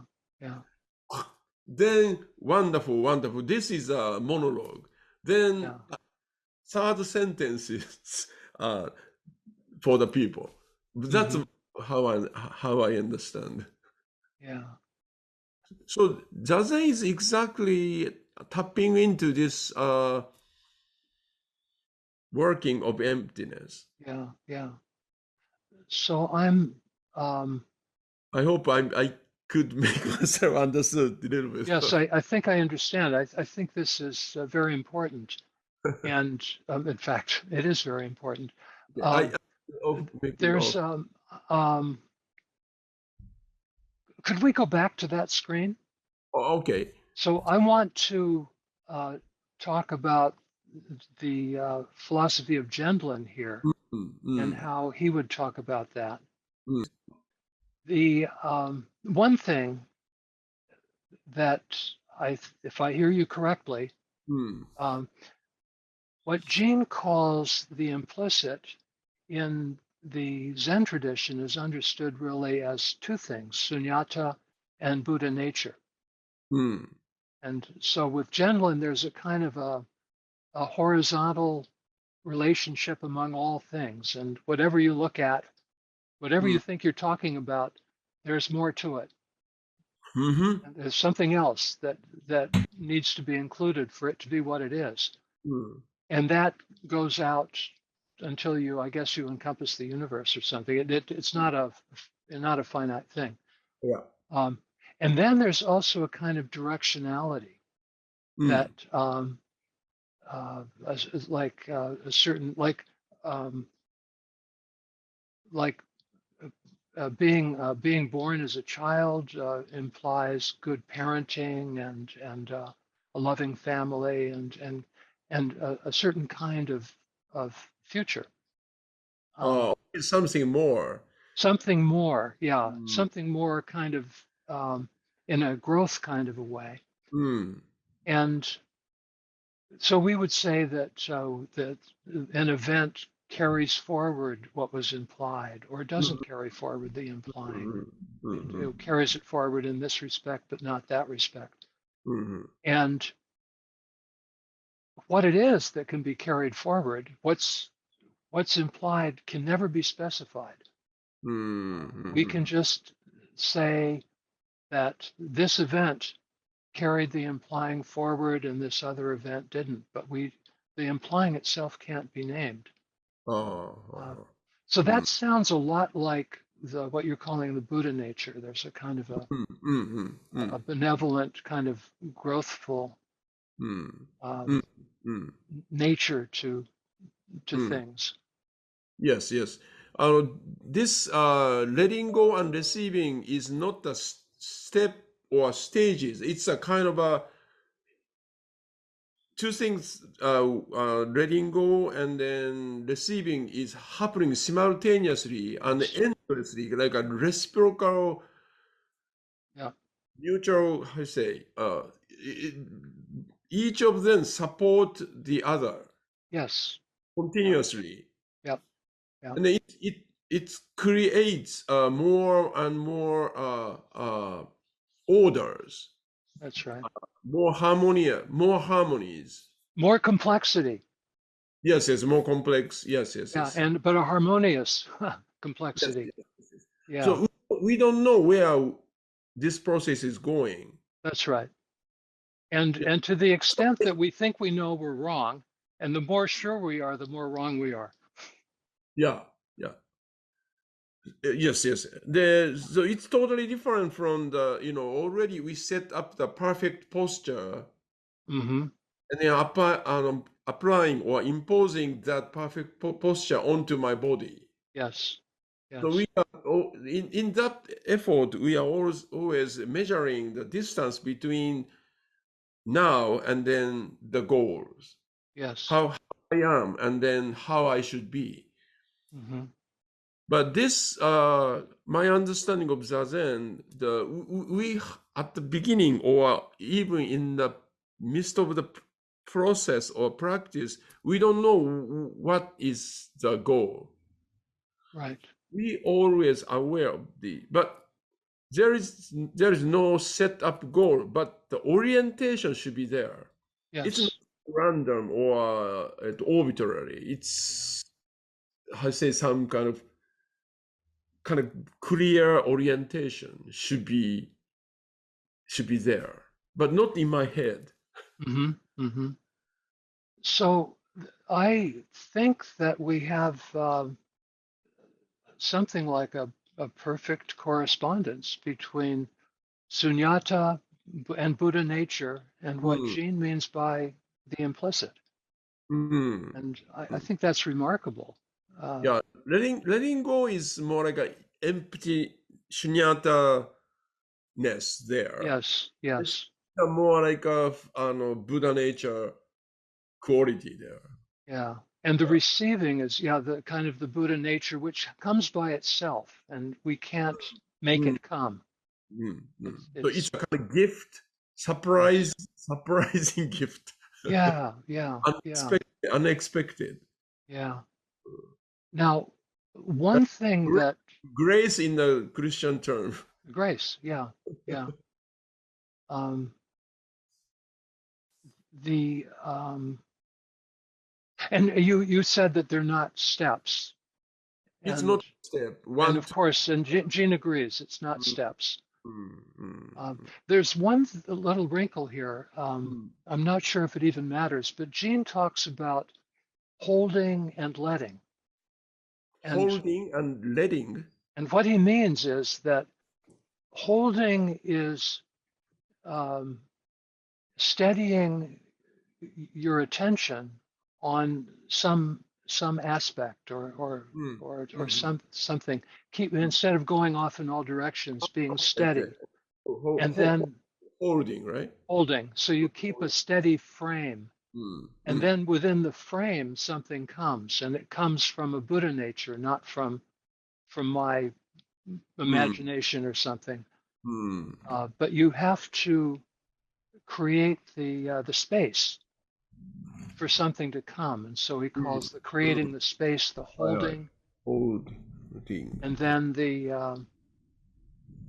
Then wonderful, wonderful. This is a monologue. Then third sentence is for the people. That's Mhm. how I understand. Yeah. So Zazen is exactly tapping into this working of emptiness. Yeah. Yeah. So I'm, um, I hope I could make myself understood a little bit. yes, I think I understand. I think this is very important. And in fact, it is very important. I Um, maybe there's, um, could we go back to that screen? okay. So I want to uh, talk about the philosophy of Gendlin here Mm, and mm, how he would talk about that. mm, The one thing that if I hear you correctly, mm, um, what Jean calls the implicit in the Zen tradition is understood really as two things, sunyata and Buddha nature. mm, And so with Gendlin, there's a kind of a horizontal relationship among all things. And whatever you look at, whatever mm, you think you're talking about, there's more to it. mhm, And there's something else that needs to be included for it to be what it is. mm. And that goes out until you, I guess, you encompass the universe or something. It's not a finite thing. Yeah. Um, and then there's also a kind of directionality Mm, that like a certain um, like being born as a child implies good parenting and a loving family and a certain kind of future. Um, something more. something more, yeah, Mm, something more kind of in a growth kind of a way. mm, And so we would say that an event carries forward what was implied, or doesn't mm, carry forward the implying. mm, mm, It carries it forward in this respect, but not that respect. mm, And what it is that can be carried forward, what's implied can never be specified. mm, We can mm, just say that this event carried the implying forward and this other event didn't, but the implying itself can't be named. Uh, so that mm, sounds a lot like what you're calling the Buddha nature. There's a kind of mm, mm, a mm, benevolent, kind of growthful mm, um, mm, mm, nature to mm. things. Yes, yes. This letting go and receiving is not a step or stages. It's a kind of a two things. Letting go and then receiving is happening simultaneously and Yes. endlessly, like a reciprocal, Yeah. mutual. How you say? Each of them support the other Yes. Yeah. continuously. Yep. Yeah. And it creates more and more orders, That's right. more harmonies. More complexity. Yes, yes, more complex. Yes, yes, Yeah. yes, But a harmonious yes, complexity. yes, yes. Yeah. So we don't know where this process is going. That's right. Yeah, And to the extent that we think we know we're wrong, and the more sure we are, the more wrong we are. yeah, yeah. Yes, yes. So it's totally different from the, already we set up the perfect posture Mm-hmm. and then applying or imposing that perfect posture onto my body. Yes. So we Yes. are in that effort, we are always measuring the distance between now and then the goals, Yes. how I am, and then how I should be. Mm-hmm. But this, my understanding of Zazen, we at the beginning or even in the midst of the process or practice, we don't know what is the goal. Right. We always aware of but there is no set up goal, but the orientation should be there. It's not Yes. random or arbitrary. Yeah. how to say, some kind of clear orientation should be there, but not in my head. So I think that we have something like a perfect correspondence between sunyata and Buddha nature and what Mm, Jean means by the implicit. mm, And I think that's remarkable. yeah, letting go is more like a empty shunyata ness there. Yes, yes, More like a Buddha nature quality there. yeah. And the receiving is, yeah, the kind of the Buddha nature, which comes by itself, and we can't make Mm, it come. So it's It's a kind of gift, yes, surprising gift, yeah, yeah, yeah, unexpected. yeah. Now, That's one thing gra- that grace in the Christian term. grace, yeah, yeah. Um, the and you said that they're not steps, It's not and step and one, of two. course, and Jean agrees, it's not Mm, steps. mm, There's one little wrinkle here. mm. I'm not sure if it even matters, but Jean talks about holding and letting, and Holding and letting. what he means is that holding is um, steadying your attention on some aspect Mm, or mhm. something. Keep instead of going off in all directions, being Okay. steady, and then Holding, right? holding. So you keep a steady frame, Mm, and then within the frame something comes, and it comes from a Buddha nature, not from my mm, imagination or something. mm, But you have to create the space for something to come, and so he mm, calls the mm. creating the space the Right, right. holding, Holding. and then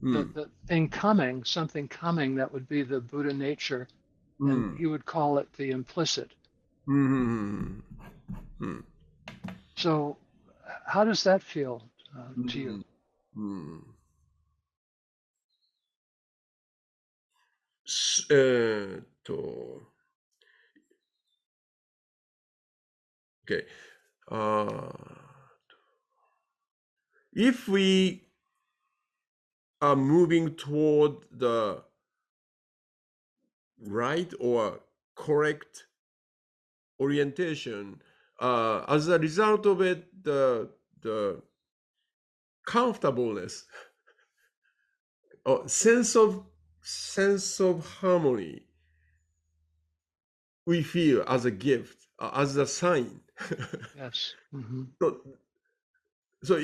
Mm, the thing coming, something coming that would be the Buddha nature, and mm, he would call it the implicit. mm, mm, So, how does that feel to you? mm, mm. S-えーっと、okay. If we are moving toward the right or correct orientation, as a result of it, the comfortableness or sense of harmony we feel as a gift, as a sign. Yes. so,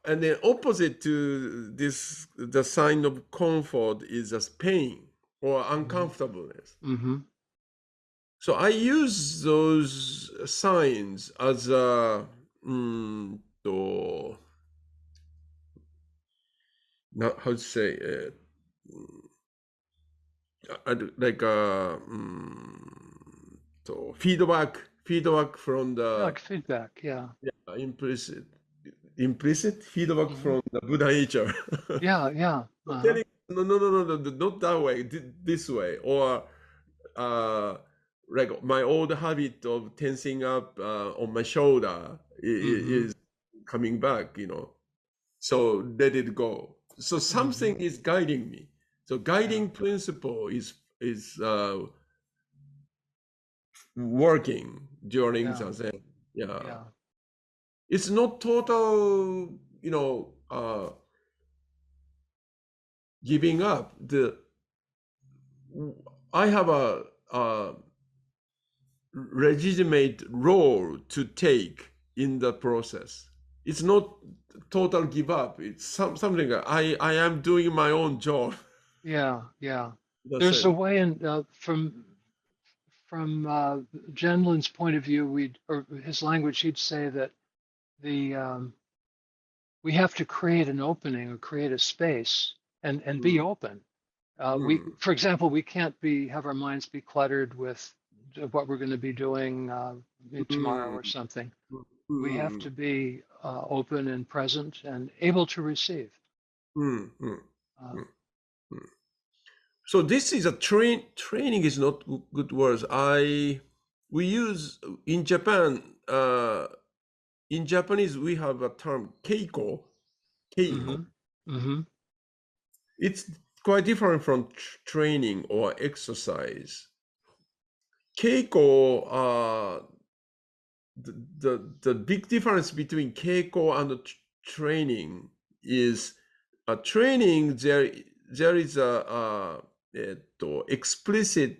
and then opposite to this, the sign of comfort is just pain or uncomfortableness. So I use those signs as a not how to say it, like a feedback from Yeah, the like feedback. Yeah. implicit feedback hmm from the Buddha nature. Yeah. Yeah. Uh-huh. Telling no, not that way, this way, or like my old habit of tensing up on my shoulder hmm is coming back, so let it go. So hmm something is guiding me. So Yeah. guiding principle is working during Yeah. zazen. Yeah, Yeah. it's not total, giving up. I have a legitimate role to take in the process. It's not total give up. It's something that I am doing my own job. Yeah. Yeah. That's There's a it. way in from Gendlin's point of view, or his language, he'd say that the we have to create an opening or create a space and be Mm, open. mm, For example, we can't have our minds be cluttered with what we're going to be doing tomorrow mm, or something. We have to be open and present and able to receive. Mm, mm, Uh, mm, mm. So this is a training is not good words. We use in Japan, in Japanese we have a term keiko. mhm, mhm, It's quite different from training or exercise. Keiko, the big difference between keiko and training is training. There is a explicit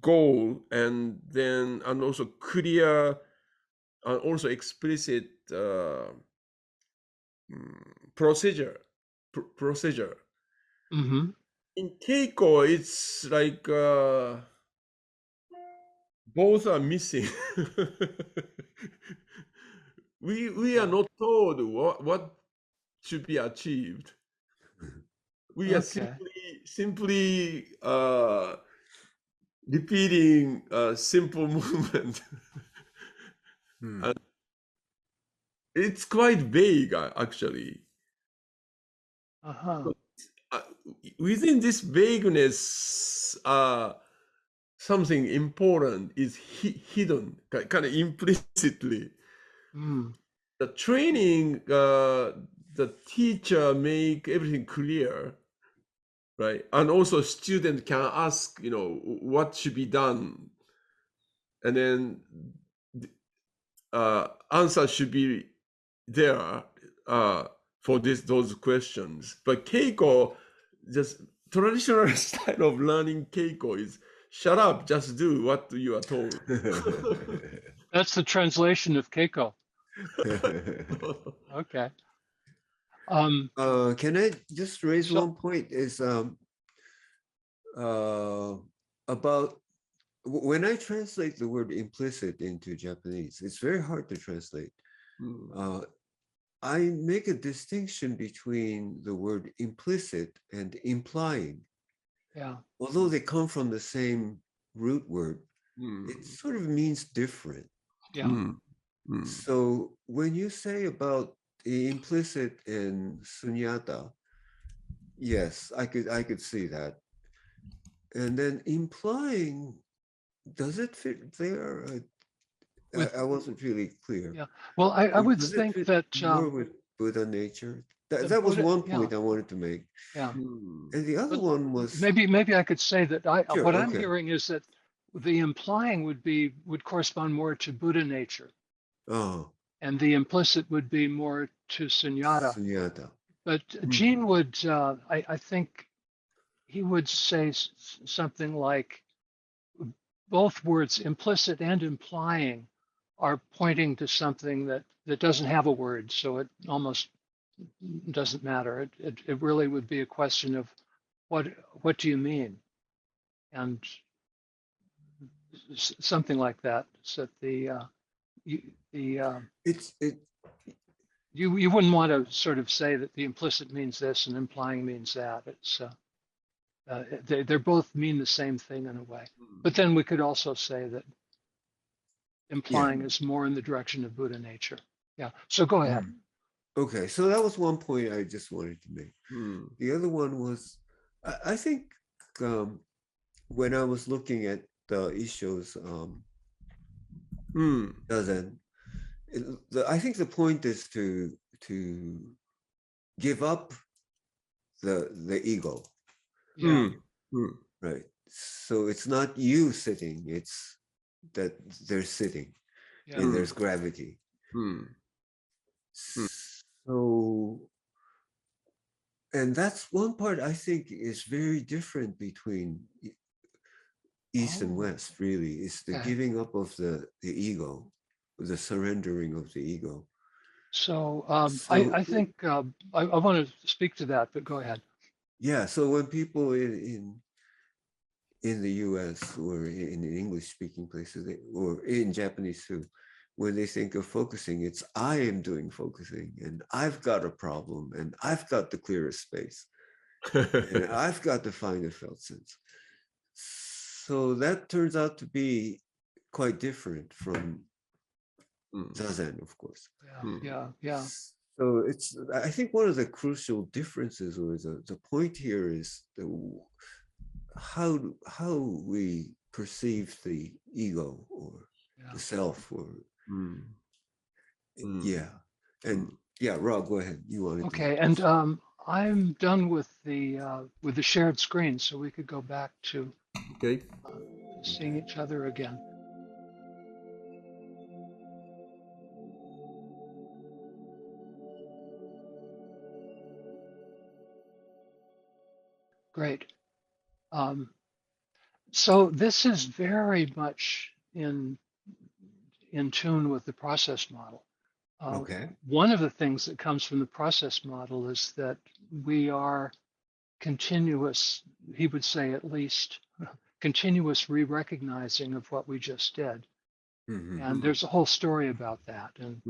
goal, and also clear and also explicit procedure. Procedure. mhm. In keiko, it's like both are missing. We are Yeah. not told what should be achieved. We are Okay. simply repeating a simple movement. Hmm. And it's quite vague, actually. Uh-huh. Uh, Within this vagueness, something important is hidden, kind of implicitly. Mm. The training, the teacher make everything clear, right? And also student can ask, what should be done, and then answer should be there for those questions. But keiko, just traditional style of learning keiko is shut up, just do what you are told. That's the translation of Keiko. Okay. Can I just raise So, one point? Is about when I translate the word implicit into Japanese, it's very hard to translate. I make a distinction between the word implicit and implying. yeah. Although they come from the same root word, it sort of means different. Yeah. So when you say about the implicit in sunyata, yes, I could see that. And then implying, does it fit there? With I wasn't really clear. yeah. Well, I would Does it think fit that more with Buddha nature? the That was Buddha, one yeah, point I wanted to make. yeah. And the other But one was, maybe I could say that sure, what I'm okay. hearing is that the implying would correspond more to Buddha nature, Oh, and the implicit would be more to sunyata. sunyata. But Gene would, I think, he would say something like both words, implicit and implying, are pointing to something that doesn't have a word, so it almost doesn't matter. It really would be a question of what do you mean, and something like that. So It you wouldn't want to sort of say that the implicit means this and implying means that. It's they're both mean the same thing in a way. But then we could also say that implying is more in the direction of Buddha nature. Yeah. So go ahead. Okay, so that was one point I just wanted to make. The other one was, I think when I was looking at the issues, Zazen, I think the point is to give up the ego, Yeah. right? So it's not you sitting; it's that they're sitting, Yeah. and there's gravity. So, and that's one part I think is very different between East and West, really, is the Okay. giving up of the ego, the surrendering of the ego. So So I think I want to speak to that, but go ahead. yeah, so when people in the US or in English speaking places, or in Japanese too, when they think of focusing, it's I am doing focusing and I've got a problem and I've got the clearest space and I've got to find a felt sense. So that turns out to be quite different from Zazen, of course. Yeah. So it's, I think one of the crucial differences, or the point here, is how we perceive the ego or the self, or yeah. And yeah, Rob, go ahead. You wanted to. Okay, and I'm done with the shared screen, so we could go back to Okay. seeing each other again. Great. So this is very much in tune with the process model. Okay. One of the things that comes from the process model is that we are continuous, he would say at least, continuous re-recognizing of what we just did. And there's a whole story about that. And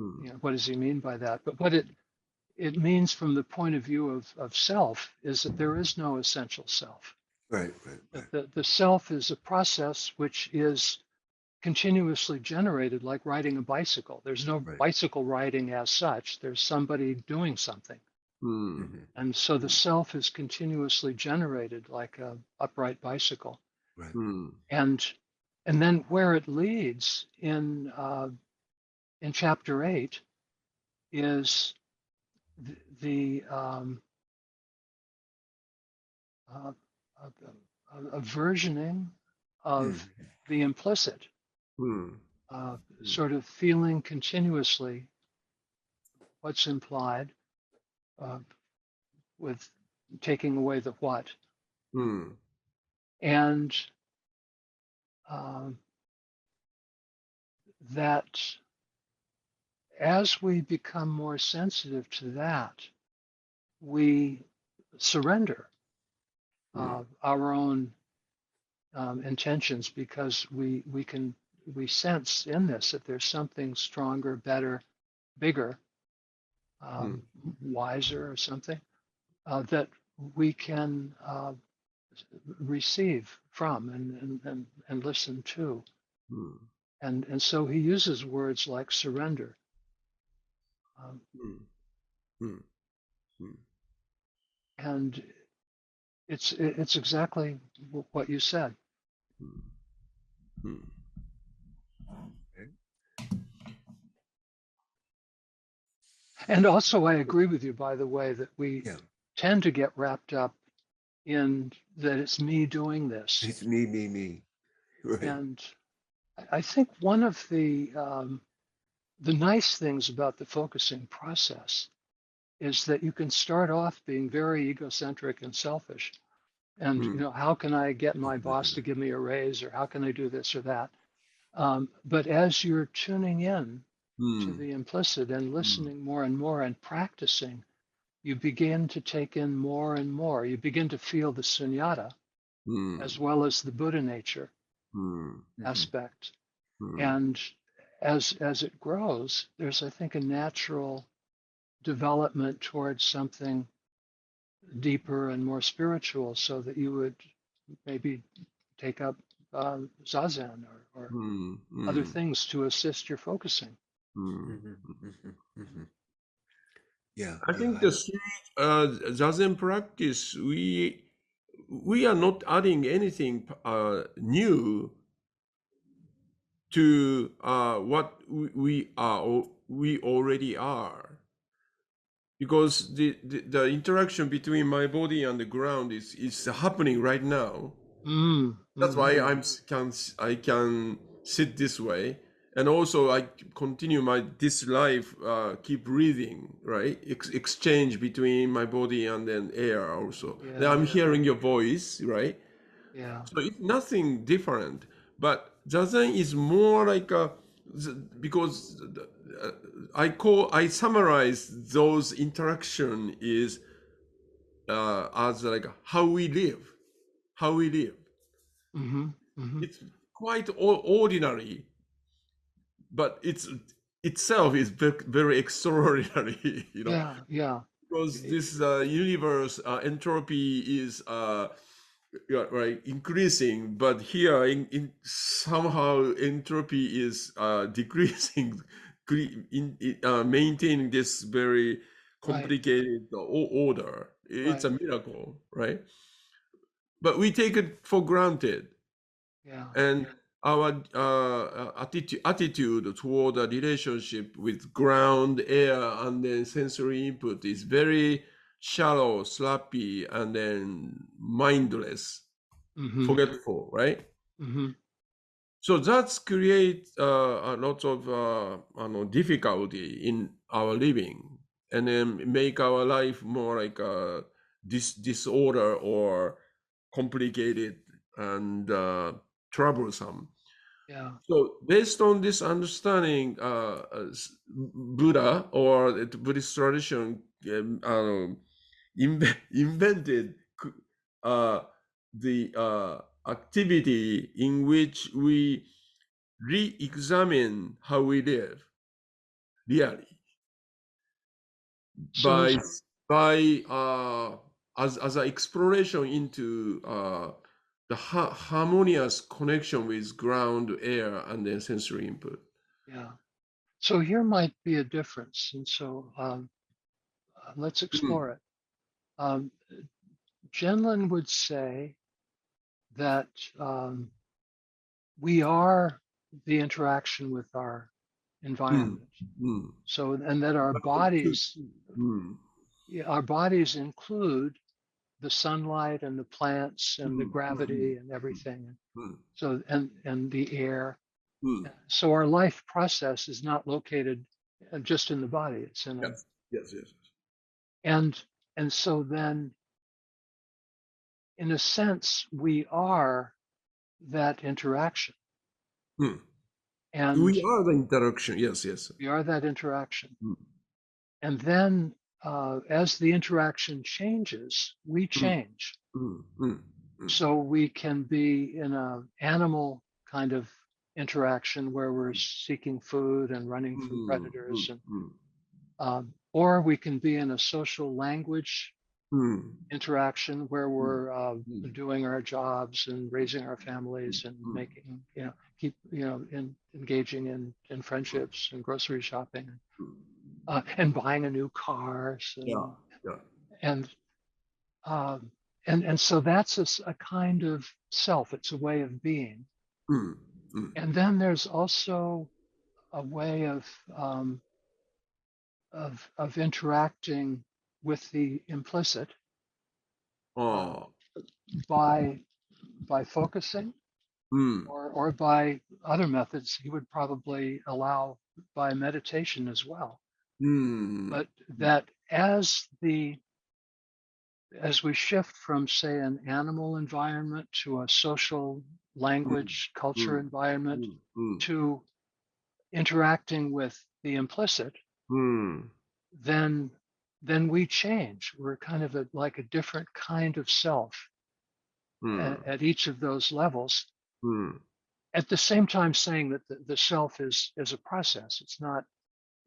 what does he mean by that? But what it means from the point of view of self is that there is no essential self. Right. The self is a process which is continuously generated, like riding a bicycle. There's no bicycle riding as such. There's somebody doing something. And so the self is continuously generated like a upright bicycle. Right. And then where it leads in chapter 8 is the a versioning of the implicit, sort of feeling continuously what's implied with taking away the what. And that as we become more sensitive to that, we surrender our own intentions, because we sense in this that there's something stronger, better, bigger, wiser, or something that we can receive from and listen to. And so he uses words like surrender. And it's exactly what you said. And also, I agree with you, by the way, that we tend to get wrapped up in that it's me doing this. It's me. Right. And I think one of the nice things about the focusing process is that you can start off being very egocentric and selfish. And, how can I get my boss to give me a raise, or how can I do this or that? But as you're tuning in to the implicit and listening more and more and practicing, you begin to take in more and more. You begin to feel the sunyata as well as the Buddha nature aspect. And as it grows, there's, I think, a natural development towards something deeper and more spiritual, so that you would maybe take up zazen or other things to assist your focusing. Yeah, I think the Zazen practice, we are not adding anything new to what we already are, because the interaction between my body and the ground is happening right now. That's why I can sit this way, and also I continue this life, keep breathing, right? Exchange between my body and then air also. Then I'm hearing your voice, right? Yeah. So it's nothing different, but Zazen is more like because I summarize those interaction is as like how we live. It's quite ordinary, but itself is very extraordinary, Yeah. because this universe entropy is right, increasing, but here in somehow entropy is decreasing maintaining this very Right. complicated order. It's Right. a miracle, right? But we take it for granted, Yeah. and our attitude toward a relationship with ground, air, and then sensory input is very shallow, sloppy, and then mindless, Mm-hmm. forgetful, right? Mm-hmm. So that's create a lot of difficulty in our living, and then make our life more like a disorder or complicated and troublesome. Yeah. So based on this understanding, Buddha or the Buddhist tradition invented uh, the activity in which we re-examine how we live really So is by as an exploration into the harmonious connection with ground, air, and then sensory input. yeah. So here might be a difference, and so let's Mm, explore it. Um, Gendlin would say that we are the interaction with our mm, environment. mm. So, and that Mm, our bodies include the sunlight and the plants and the mm, mm, gravity and everything. mm, So, and the air. mm. So our life process is not located just in the body. It's in a, Yes, yes, yes. and, and so then in a sense, we are that interaction. Mm. And We are the interaction. Yes, yes. we are that interaction. Mm, And then as the interaction changes, we mm, change. mm, mm, mm, So we can be in an animal kind of interaction where we're seeking food and running from mm, predators, mm, and mm, or we can be in a social language mm, interaction where mm, we're mm, doing our jobs and raising our mm, families and mm, making, engaging in friendships and grocery shopping, and buying a new car, yeah, yeah. and um, and so that's a kind of self. It's a way of being. Mm, mm. And then there's also a way um, of interacting with the implicit uh, Oh, by focusing, mm, or by other methods. He would probably allow by meditation as well. mm, But that as we shift from, say, an animal environment to a social mm, language culture mm, environment mm, mm, to interacting with the implicit, mm, then we change. We're kind of like a different kind of self mm, at each of those levels. mm, At the same time, saying that the self is a process. It's not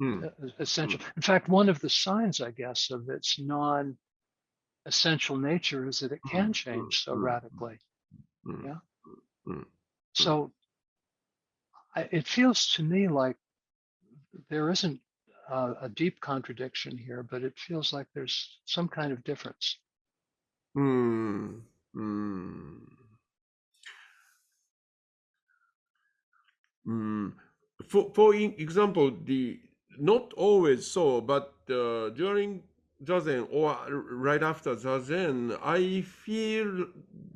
mm, essential. mm, In fact, one of the signs, I guess, of its non-essential nature is that it can mm, change so mm, radically. mm, Yeah. mm, mm. So it feels to me like there isn't a deep contradiction here, but it feels like there's some kind of difference. Mm, mm, mm. For example, the not always so, but during Zazen or right after Zazen, I feel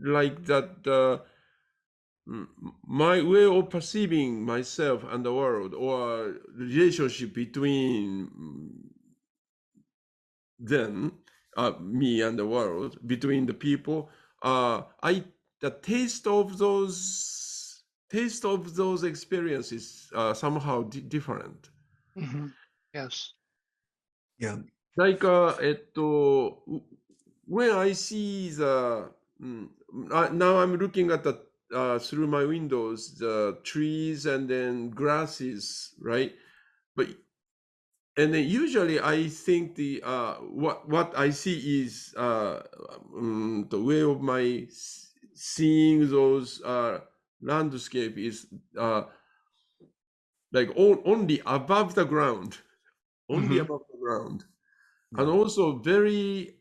like that my way of perceiving myself and the world, or relationship between them, me and the world, between the people, I the taste of those experiences somehow different. Hmm. Yes. Yeah. Like when I see now I'm looking at the through my windows the trees and then grasses, right? But and then usually I think the what I see is the way of my seeing those landscape is like only above the ground, only Mhm. above the ground, and also very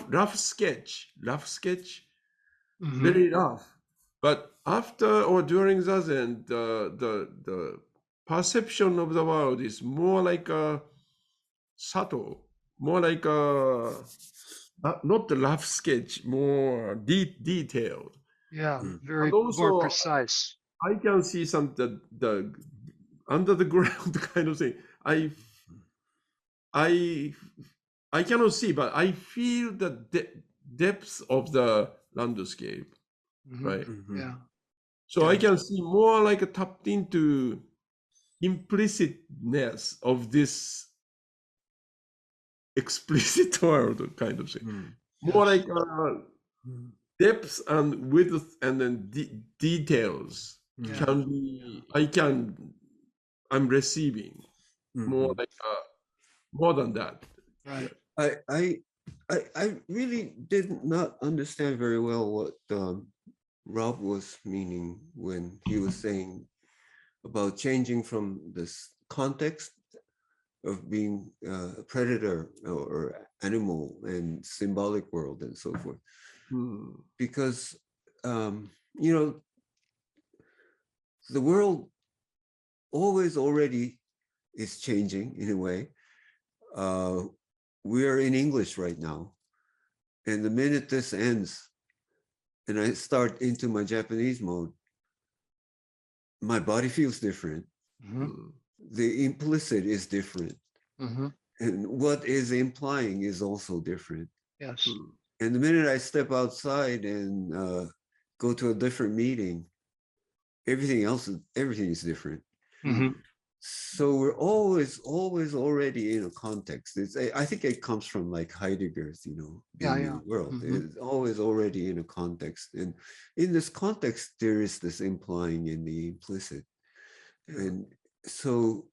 rough sketch, Mhm. very rough. But after or during Zazen, the perception of the world is more like a subtle, more like a not the rough sketch, more detailed. Yeah, Mm. And very more also, precise. I can see some the under the ground kind of thing. I I cannot see, but I feel the depth of the landscape, Mhm. right? Mhm. Yeah. So I Yeah. can see more like a tapped into implicitness of this explicit world kind of thing. Mm. More Yes. like Mm. depth and width and then details Yeah. Mm. can be. I'm receiving more Mhm. like more than that. Right. I I I really did not understand very well what Rob was meaning when he was saying about changing from this context of being a predator or animal and symbolic world and so forth. Hmm. Because, you know, the world always already is changing in a way. Uh, we are in English right now. And the minute this ends and I start into my Japanese mode, my body feels different. Mhm. Hmm. The implicit is different. Mhm. And what is implying is also different. Yes. Hmm. And the minute I step outside and go to a different meeting, everything is different. Hmm. Mhm. So we're always already in a context. I think it comes from like Heidegger's, Yeah, being in yeah. the world. Mhm. It's always already in a context. And in this context, there is this implying in the implicit. Yeah. And so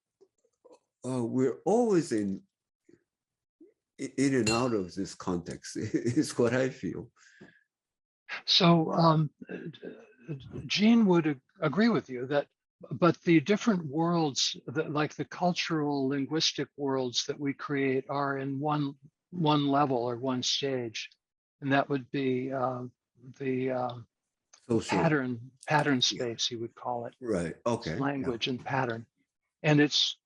we're always in and out of this context, is what I feel. So Gene would agree with you that, but the different worlds, like the cultural linguistic worlds that we create, are in one level or one stage, and that would be the Social. pattern Yeah. space, he would call it. Right. It's Okay. Yeah. language and pattern, and it's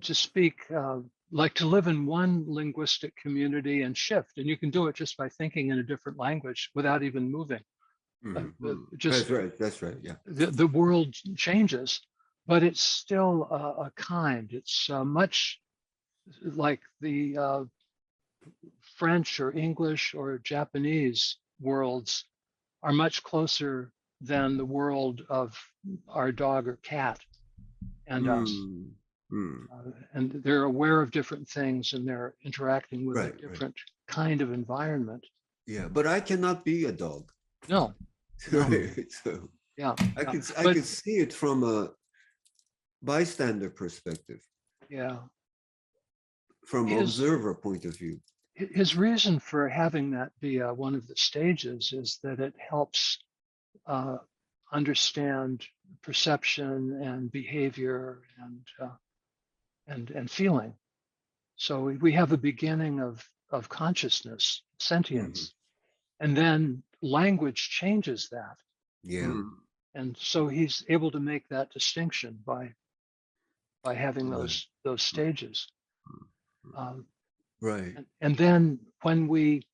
to speak like to live in one linguistic community and shift, and you can do it just by thinking in a different language without even moving. Mhm. Just That's right. That's right. Yeah. the world changes, but it's still a kind. It's much like the French or English or Japanese worlds are much closer than the world of our dog or cat and us. Mm. Mm. And they're aware of different things and they're interacting with a Right. Right. different kind of environment. Yeah. But I cannot be a dog. No, no, Hmm. Right. So yeah, yeah. I But could see it from a bystander perspective, yeah, from his observer point of view. his reason for having that be one of the stages is that it helps uh, understand perception and behavior and feeling. So we have a beginning of consciousness, Mhm. sentience, and then language changes that. Yeah. Hmm. And so he's able to make that distinction by having Right. those stages. Um, Right. and then when we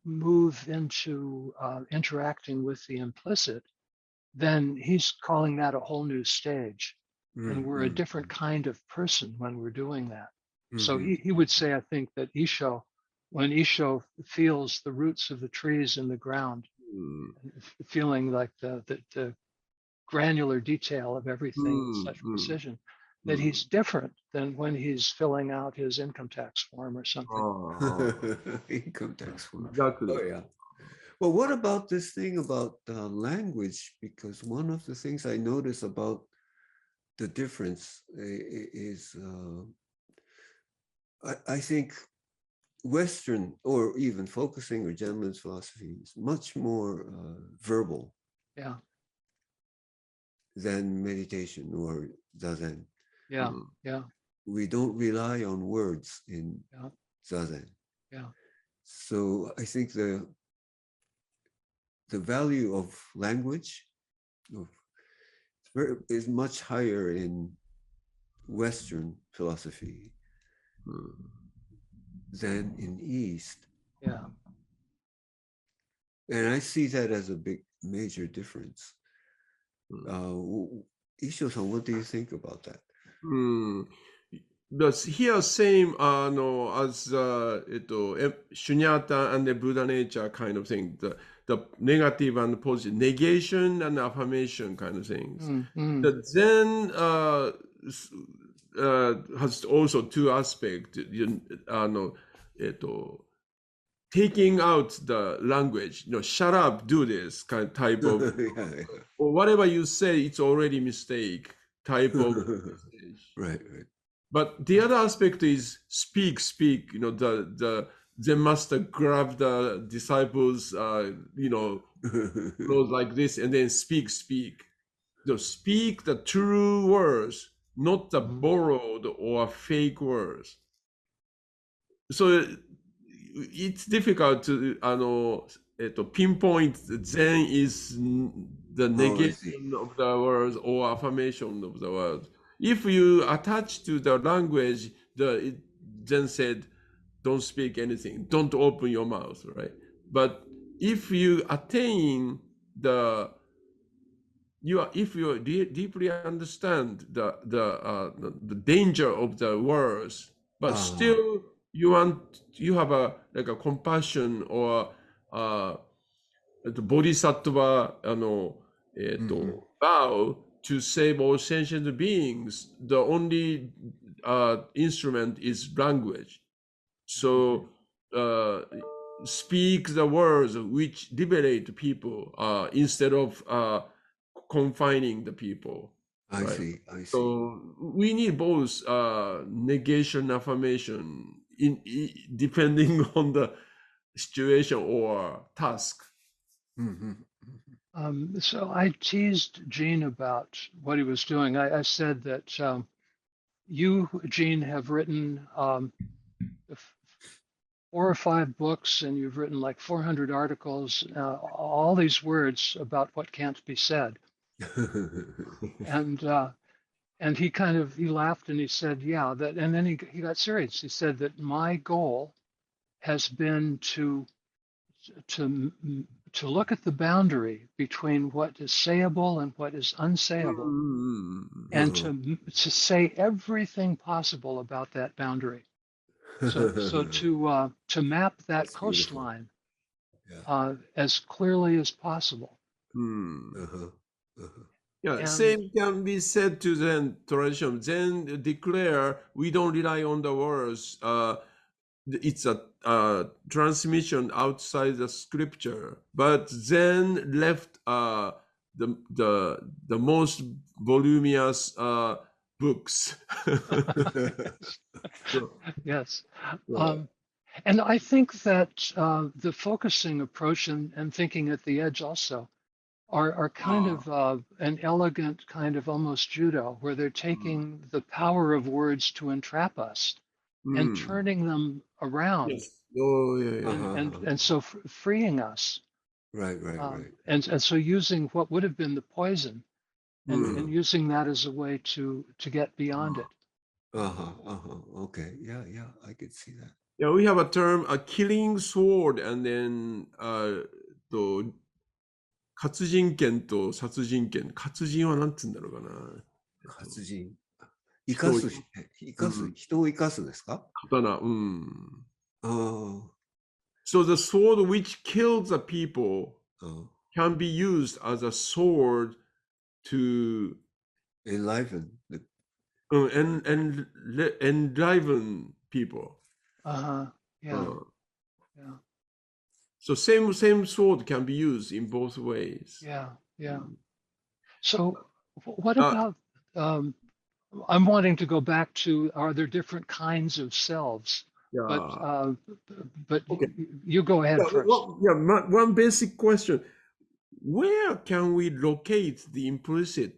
move into interacting with the implicit, then he's calling that a whole new stage. And we're a Mm-hmm. different kind of person when we're doing that. So Mm-hmm. he would say, I think, that when Isho feels the roots of the trees in the ground, Hmm. feeling like the granular detail of everything with Hmm. such Hmm. precision, that Hmm. he's different than when he's filling out his income tax form or something. Income tax form. Exactly. Oh yeah. Well, what about this thing about language? Because one of the things I notice about the difference is, I think Western or even focusing or Gendlin's philosophy is much more verbal. Yeah. Zen meditation or Zazen. Yeah. Yeah. We don't rely on words in Yeah. Zazen. Yeah. So I think the value of language is much higher in Western philosophy than in East. Yeah. And I see that as a big, major difference. Isho-san, what do you think about that? But here same no, as shunyata and the Buddha nature kind of thing, the negative and positive, negation and affirmation kind of things. The Zen has also two aspects. Taking out the language, shut up, do this kind of type of, Yeah. or whatever you say, it's already mistake type of message. Right. But the other aspect is speak. The Zen master grab the disciples, close like this, and then speak. Speak the true words, not the borrowed or fake words. So it's difficult to pinpoint Zen is the negation of the words or affirmation of the words. If you attach to the language, Zen said, don't speak anything, don't open your mouth, right? But if you attain if you deeply understand the danger of the words, but still you have a compassion or the bodhisattva vow to save all sentient beings. The only instrument is language. So speak the words which liberate people instead of confining the people. I see. So we need both negation, affirmation, depending on the situation or task. So I teased Gene about what he was doing. I said that you, Gene, have written 4 or 5 books, and you've written like 400 articles, all these words about what can't be said. And he he laughed and he said, yeah, that, and then he got serious. He said that my goal has been to look at the boundary between what is sayable and what is unsayable, and to say everything possible about that boundary. So to map that coastline as clearly as possible. Yeah, same can be said to Zen tradition. Zen declare we don't rely on the words. It's a transmission outside the scripture, but Zen left the most voluminous books. Yes. And I think that the focusing approach and thinking at the edge also are kind of an elegant kind of almost judo, where they're taking the power of words to entrap us and turning them around. Yes. Oh, yeah. And so freeing us. Right. And so using what would have been the poison and using that as a way to get beyond it. Okay. Yeah, I could see that. Yeah, we have a term, a killing sword, and then 活人剣と殺人剣。活人はなんて言うんだろうかな。活人。生かす、人を生かすですか？刀。So the sword which kills the people can be used as a sword to enliven enliven people. Yeah. So same sword can be used in both ways. Yeah. So what about I'm wanting to go back to, are there different kinds of selves? Yeah. But okay. You go ahead first. One basic question. Where can we locate the implicit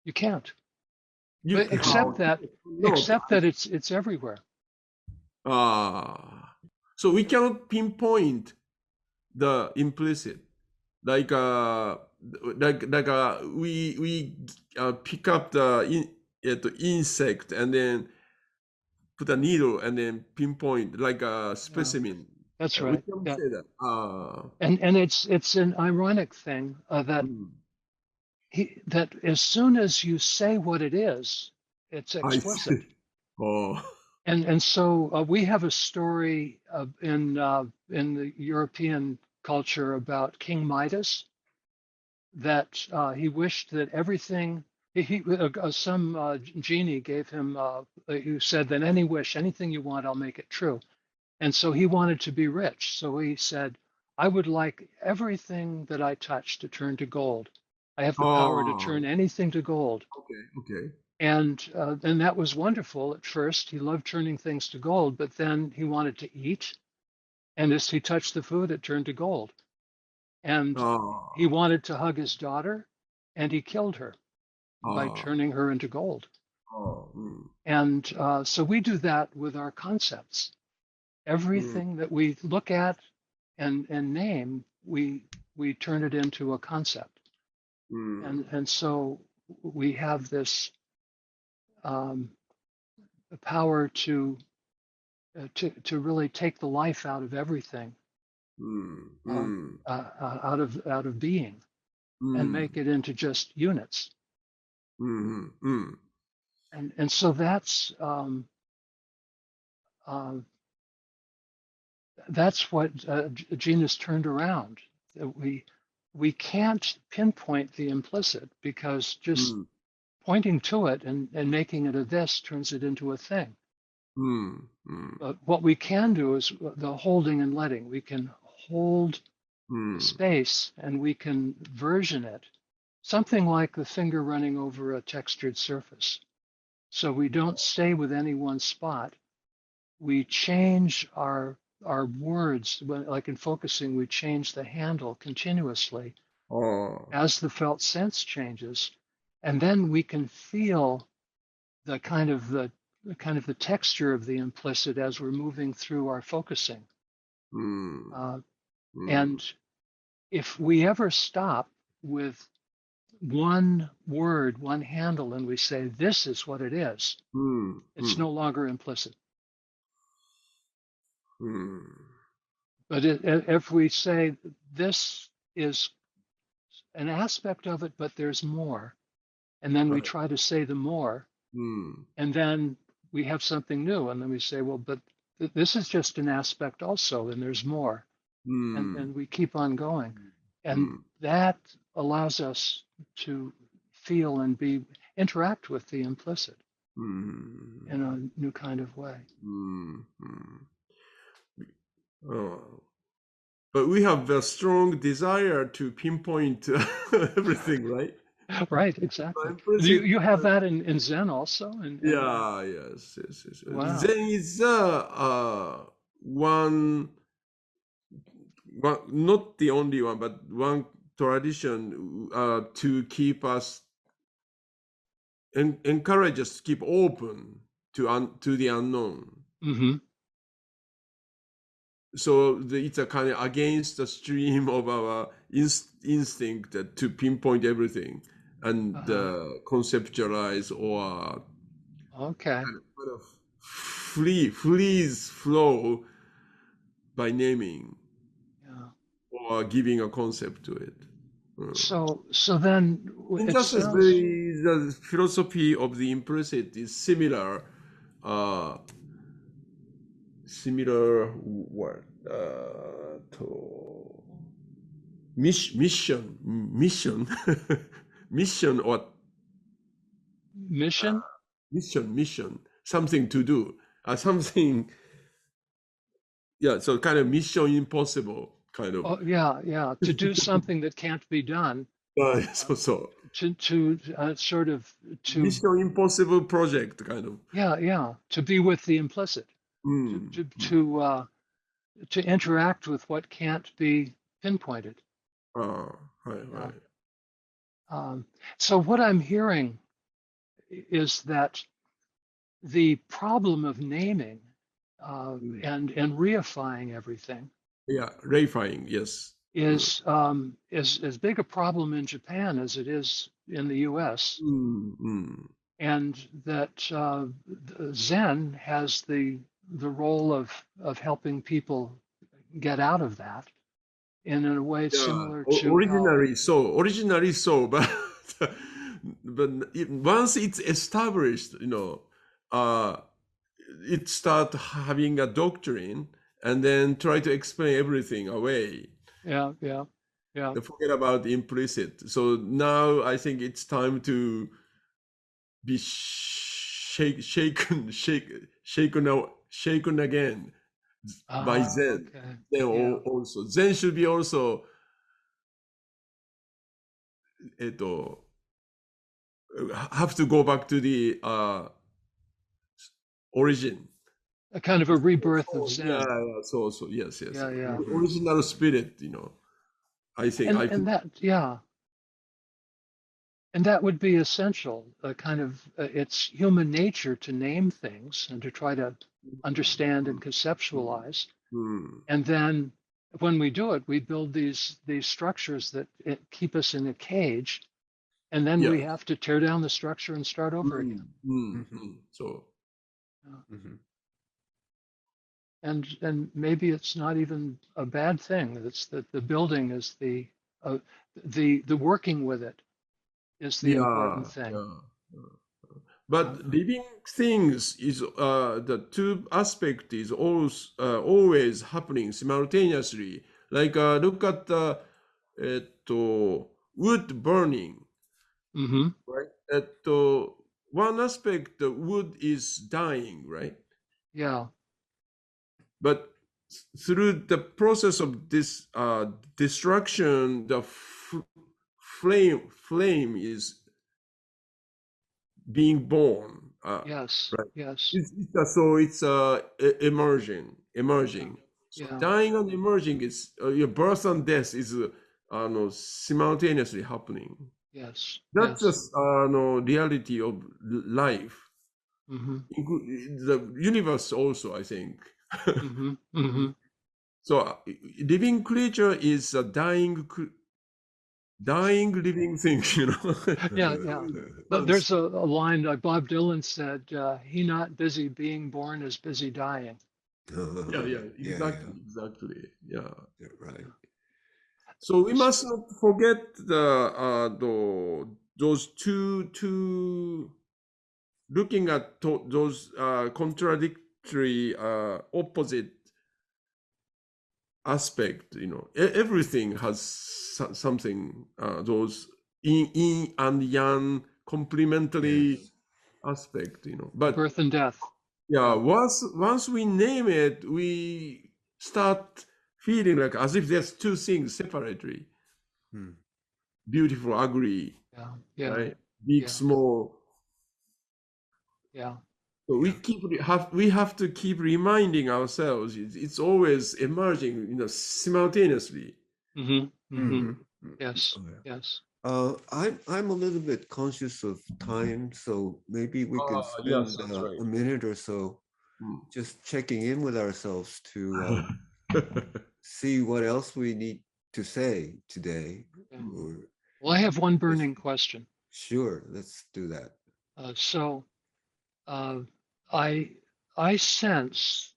You can't. You But except that no. it's everywhere. So we cannot pinpoint the implicit, like we pick up the insect and then put a needle and then pinpoint like a specimen. That's We right. can Yeah. say that. And it's an ironic thing that that as soon as you say what it is, it's I explicit. see. Oh. And so we have a story in the European culture about King Midas, that he wished that everything some genie gave him who said that any wish, anything you want, I'll make it true. And so he wanted to be rich. So he said, I would like everything that I touch to turn to gold. I have the power to turn anything to gold. Okay. And that was wonderful at first. He loved turning things to gold, but then he wanted to eat. And as he touched the food, it turned to gold. And he wanted to hug his daughter, and he killed her by turning her into gold. And so we do that with our concepts. Everything that we look at and name, we turn it into a concept. And so we have this power to really take the life out of everything, out of being, and make it into just units. And so that's what Gina's turned around. We can't pinpoint the implicit, because just pointing to it and making it a this turns it into a thing. But what we can do is the holding and letting. We can hold space and we can version it, something like the finger running over a textured surface. So we don't stay with any one spot. We change our words, like in focusing, we change the handle continuously as the felt sense changes, and then we can feel the kind of the texture of the implicit as we're moving through our focusing. And if we ever stop with one word, one handle, and we say, this is what it is, it's no longer implicit. But if we say, this is an aspect of it, but there's more, and then we try to say the more, and then we have something new, and then we say, well, but this is just an aspect also, and there's more. And we keep on going. And that allows us to feel and interact with the implicit in a new kind of way. But we have a strong desire to pinpoint everything, right? Right, exactly. You have that in Zen also? Yes. Wow. Zen is one, not the only one, but one tradition to keep us, encourage us to keep open to the unknown. So it's a kind of against the stream of our instinct to pinpoint everything and conceptualize or kind of freeze flow by naming or giving a concept to it. So then it Injustice, sounds... the philosophy of the implicit is similar. Similar word to mission mission or mission something to do something, so kind of mission impossible kind of. To do something that can't be done. So sort of to mission impossible project kind of. To be with the implicit, to interact with what can't be pinpointed. Right. So what I'm hearing is that the problem of naming and reifying everything Yeah, reifying, yes. is as big a problem in Japan as it is in the U.S. And that Zen has the role of helping people get out of that in a way Yeah, similar to how. originally so, but once it's established, it start having a doctrine and then try to explain everything away. Yeah. Forget about the implicit. So now I think it's time to be shaken again by Zen. Okay. Then Yeah. also Zen should be also have to go back to the origin. A kind of a rebirth of Yeah, Zen. so yes. Yeah. The original spirit, I think And that, yeah. And that would be essential. It's human nature to name things and to try to understand and conceptualize. And then when we do it, we build these structures that keep us in a cage. And then we have to tear down the structure and start over again. So. And maybe it's not even a bad thing. It's that the building is the working with it is the important thing. But living things is the two aspect is always happening simultaneously. Like look at the wood burning, right? One aspect, the wood is dying, right? Yeah. But through the process of this destruction, the flame is being born. Yes. Right. Yes. It's emerging. So Yeah. dying and emerging is your birth and death is simultaneously happening. Yes. That's just reality of life. The universe also, I think. So living creature is a dying living thing, Yeah. There's a line that Bob Dylan said, he not busy being born is busy dying. Exactly. Yeah. Right. So we must not forget those two looking at those contradictory opposite aspect. Everything has something those yin and yang complementary aspect. But birth and death. yeah, once we name it, we start feeling like as if there's two things separately. Beautiful, ugly, right? Big, small. Yeah. So we have to keep reminding ourselves it's always emerging, simultaneously. Yes. Yes. I'm a little bit conscious of time, so maybe we can spend Yes, that's right. a minute or so just checking in with ourselves to see what else we need to say today. Well, I have one burning question. Sure, let's do that. So I sense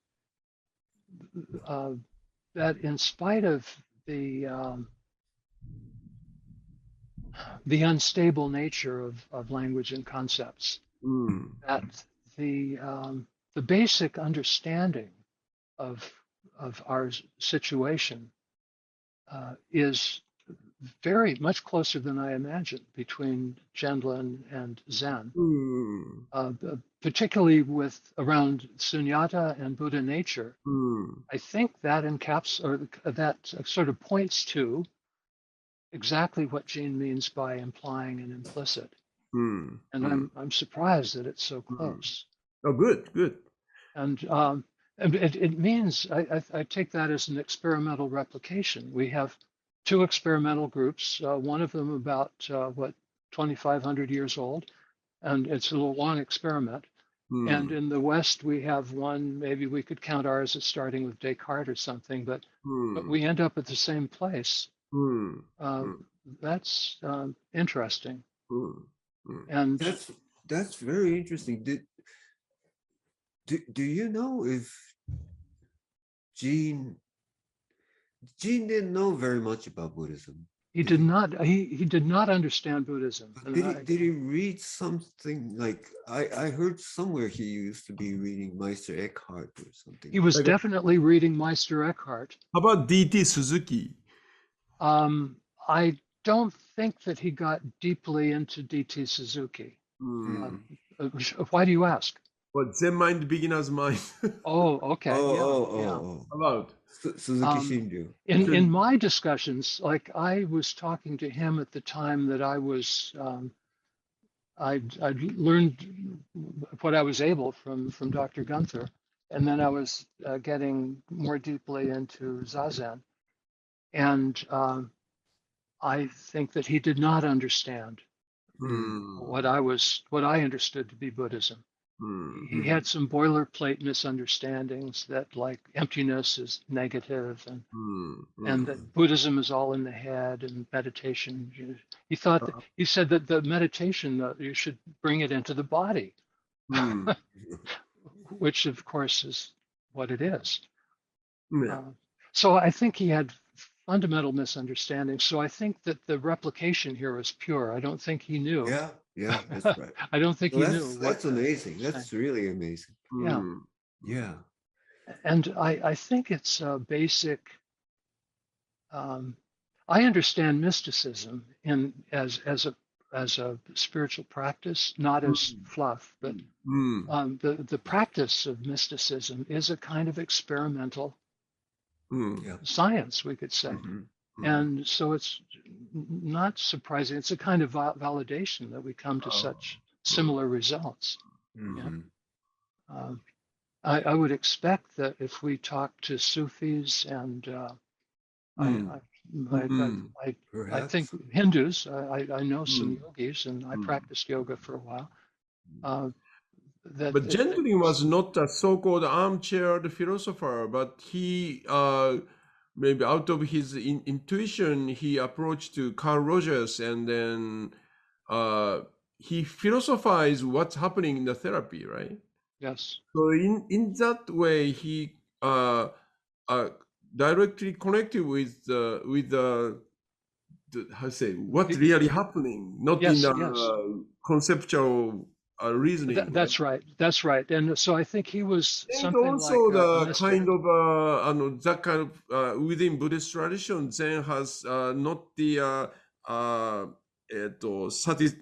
that in spite of the unstable nature of language and concepts, that the basic understanding of our situation is very much closer than I imagined between Gendlin and Zen, particularly with around sunyata and Buddha nature. I think that that sort of points to exactly what Gene means by implying and implicit. And I'm surprised that it's so close. Oh, good. And it means I take that as an experimental replication. We have two experimental groups, one of them about 2,500 years old, and it's a long experiment. And in the West, we have one, maybe we could count ours as starting with Descartes or something, but we end up at the same place. That's interesting. And That's very interesting. Do you know if Gene didn't know very much about Buddhism? he did not. He did not understand Buddhism. Did he read something like I heard somewhere he used to be reading Meister Eckhart or something? He was definitely reading Meister Eckhart. How about D.T. Suzuki? I don't think that he got deeply into D.T. Suzuki. Why do you ask? Well, Zen mind, beginner's mind. Oh, okay. Oh. About Suzuki Shinryu. In my discussions, like I was talking to him at the time that I was, I learned what I was able from Dr. Gunther, and then I was getting more deeply into Zazen, and I think that he did not understand what I understood to be Buddhism. He had some boilerplate misunderstandings that like emptiness is negative and that Buddhism is all in the head and meditation. He thought that, he said that the meditation, you should bring it into the body, which of course is what it is. So I think he had fundamental misunderstandings. So I think that the replication here is pure. I don't think he knew. Yeah, that's right. I don't think he knew. That's amazing. That's really amazing. Yeah. And I think it's a basic. I understand mysticism as a spiritual practice, not as fluff, but the practice of mysticism is a kind of experimental science, we could say. And so it's not surprising. It's a kind of validation that we come to such similar results. I would expect that if we talk to Sufis and I think Hindus, I know some yogis and I practiced yoga for a while. But Gendlin was not a so-called armchair philosopher, but he maybe out of his intuition, he approached to Carl Rogers and then he philosophized what's happening in the therapy, right? Yes. So in that way, he directly connected with the how to say what's really happening, not in conceptual reasoning. That's right. That's right. And so I think he was and something also like the kind of that kind of within Buddhist tradition, Zen has not the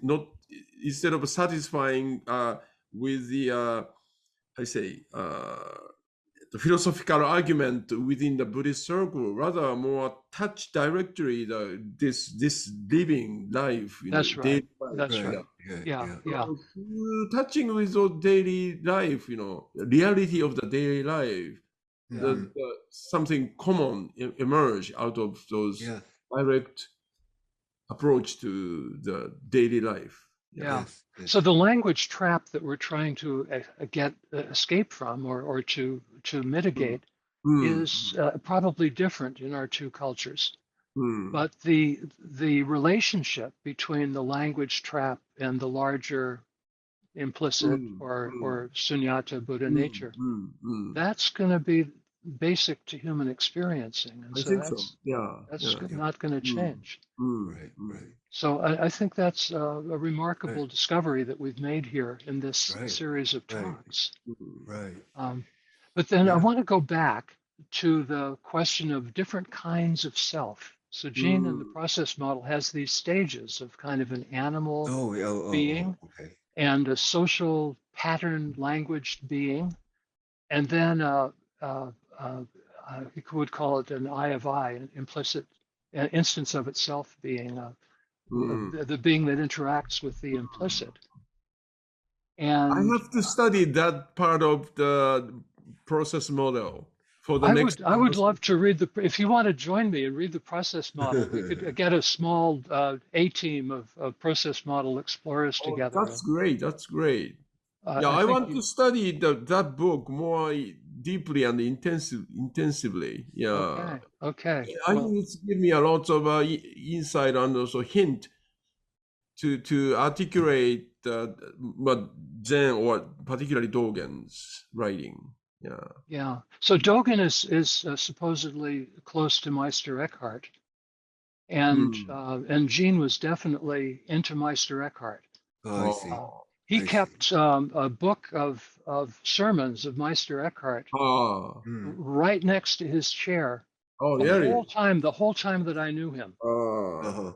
not instead of satisfying with the I say the philosophical argument within the Buddhist circle, rather more touch directly this living life. That's right. That's right. Yeah. So touching with the daily life, reality of the daily life, something common emerge out of those direct approach to the daily life. So the language trap that we're trying to escape from or to mitigate is probably different in our two cultures. But the relationship between the language trap and the larger implicit or sunyata Buddha nature, that's going to be basic to human experiencing, and so that's not going to change. Right. So I think that's a remarkable discovery that we've made here in this series of talks. Right. But then I want to go back to the question of different kinds of self. So Gene in the process model has these stages of kind of an animal being and a social pattern languaged being, and then you would call it an I of I, an implicit an instance of itself being the being that interacts with the implicit. And I have to study that part of the process model for the I next. would love to read if you want to join me and read the process model, we could get a small A team of process model explorers Oh, together. that's great. That's great. Yeah, I I think want to study that book more deeply and intensively. Yeah, okay. I Well, think it's give me a lot of insight and also hint to articulate what Zen or particularly Dogen's writing. Yeah. yeah. So Dogen is supposedly close to Meister Eckhart, Hmm. and Gene was definitely into Meister Eckhart. Oh, I see. Uh, Oh. he I see. kept a book of sermons of Meister Eckhart Ah. Mm. right next to his chair Oh, really? the whole time that I knew him. Ah. Uh-huh.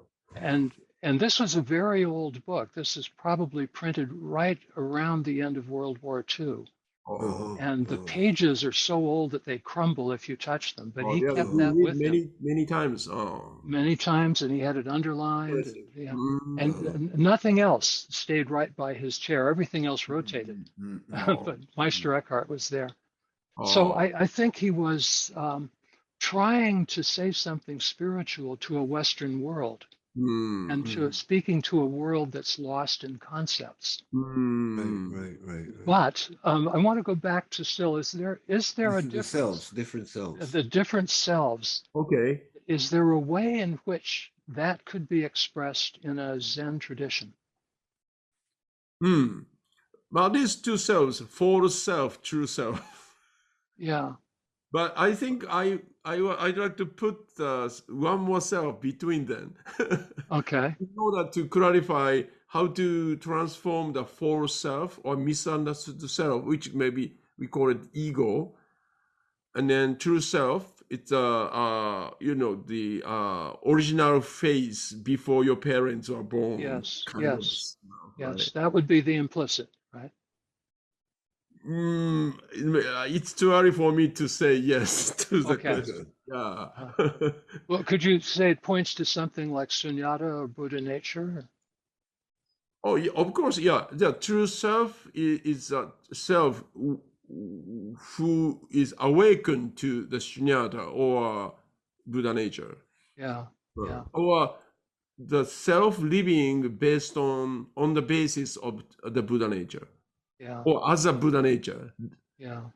And this was a very old book. This is probably printed right around the end of World War II. Oh. Uh-huh. And the Uh-huh. pages are so old that they crumble if you touch them. But Oh, he yeah. kept You that read with him many times. Oh. many times, and he had it underlined, and Impressive. yeah, and Uh-huh. nothing else stayed right by his chair. Everything else rotated, Mm, mm, mm, Oh. but Meister Eckhart was there. So Oh. I think he was trying to say something spiritual to a Western world and Hmm. to mm. speaking to a world that's lost in concepts. Right, Hmm. right, right, right. But I want to go back to still, is there a The selves, difference? different selves. The different selves, Okay. is there a way in which that could be expressed in a Zen tradition? Hmm. Well, these two selves, false self, true self. Yeah, But I think I'd like to put one more self between them okay, in order to clarify how to transform the false self or misunderstood self, which maybe we call it ego, and then true self. It's the original face before your parents are born, yes, kind of yes, stuff, right? yes, that would be the implicit, right? It's too early for me to say yes to the Okay. question. Yeah. Uh, well, could you say it points to something like sunyata or Buddha nature? Oh, yeah, of course, yeah. The true self is a self who is awakened to the shunyata or Buddha nature, Yeah, yeah, or the self living based on the basis of the Buddha nature, yeah, or as a Buddha nature. yeah,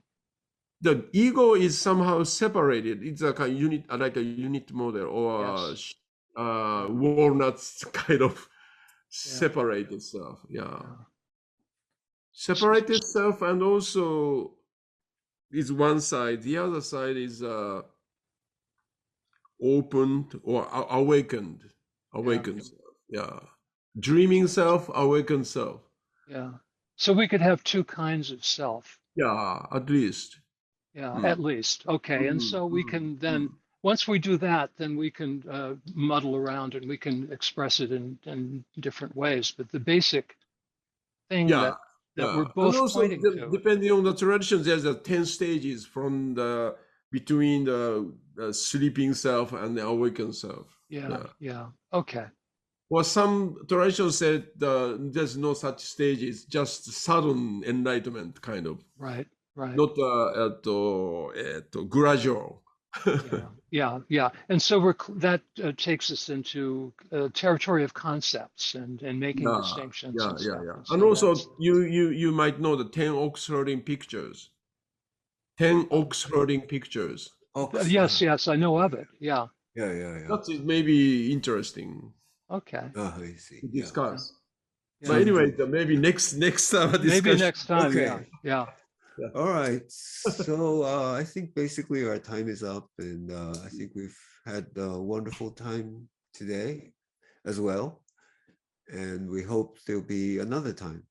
The ego is somehow separated. It's like a unit model, or yes, yeah, walnuts kind of yeah, separated self. Yeah. yeah. Separated self, and also is one side. The other side is opened or awakened. Yeah, Awakened self. Yeah. Dreaming self, awakened self. yeah. So we could have two kinds of self. Yeah, at least. Yeah, Mm, at least. Okay. And mm, so we mm, can then, mm. once we do that, then we can muddle around and we can express it in different ways. But the basic thing Yeah, that we're yeah. And both also, pointing to, depending on the traditions, there's 10 stages from the between the sleeping self and the awakened self. yeah, Yeah. yeah. Okay. Well, some traditions said there's no such stages, just sudden enlightenment, kind of, Right, right. not gradual. Yeah, yeah, yeah. And so that takes us into territory of concepts and making Yeah, distinctions yeah, and yeah, stuff. yeah. And And so that's, also, you might know the 10 ox herding pictures. 10 uh, ox herding pictures. Ox. yes, yes, I know of it. Yeah. Yeah, yeah, yeah. That is maybe interesting Okay. I see. to Yeah. Yeah, discuss. But yeah. Some anyway, do. maybe next Maybe discussion. next time. Yeah, Okay. yeah. Yeah. All right. So I think basically our time is up, and I think we've had a wonderful time today as well. And we hope there'll be another time.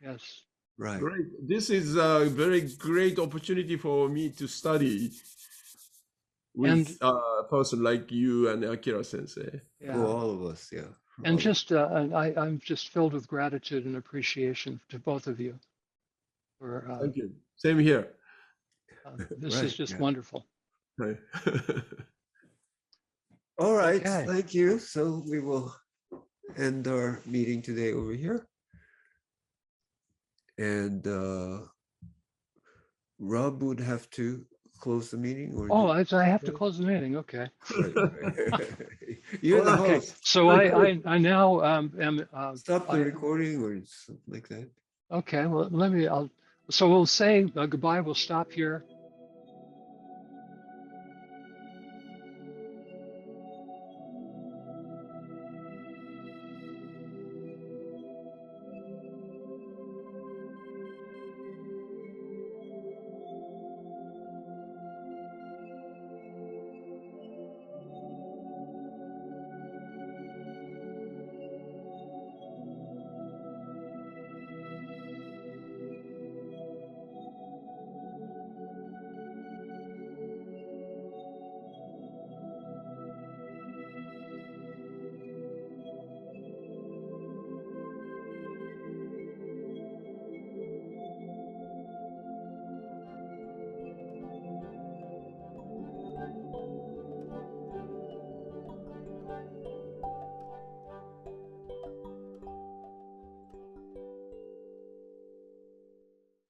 Yes. Right. Great. This is a very great opportunity for me to study And with a person like you and Akira Sensei. For yeah. all of us. Yeah. For And all of us. just, I'm just filled with gratitude and appreciation to both of you for Thank you. Same here. this is Right. just Yeah. wonderful. Right. All right. Okay. Thank you. So we will end our meeting today over here. And Rob would have to close the meeting? Or Oh, I have to close the meeting. Okay. You're the Okay. host. So I now am. Stop the recording or something like that. Okay. Well, so we'll say goodbye. We'll stop here.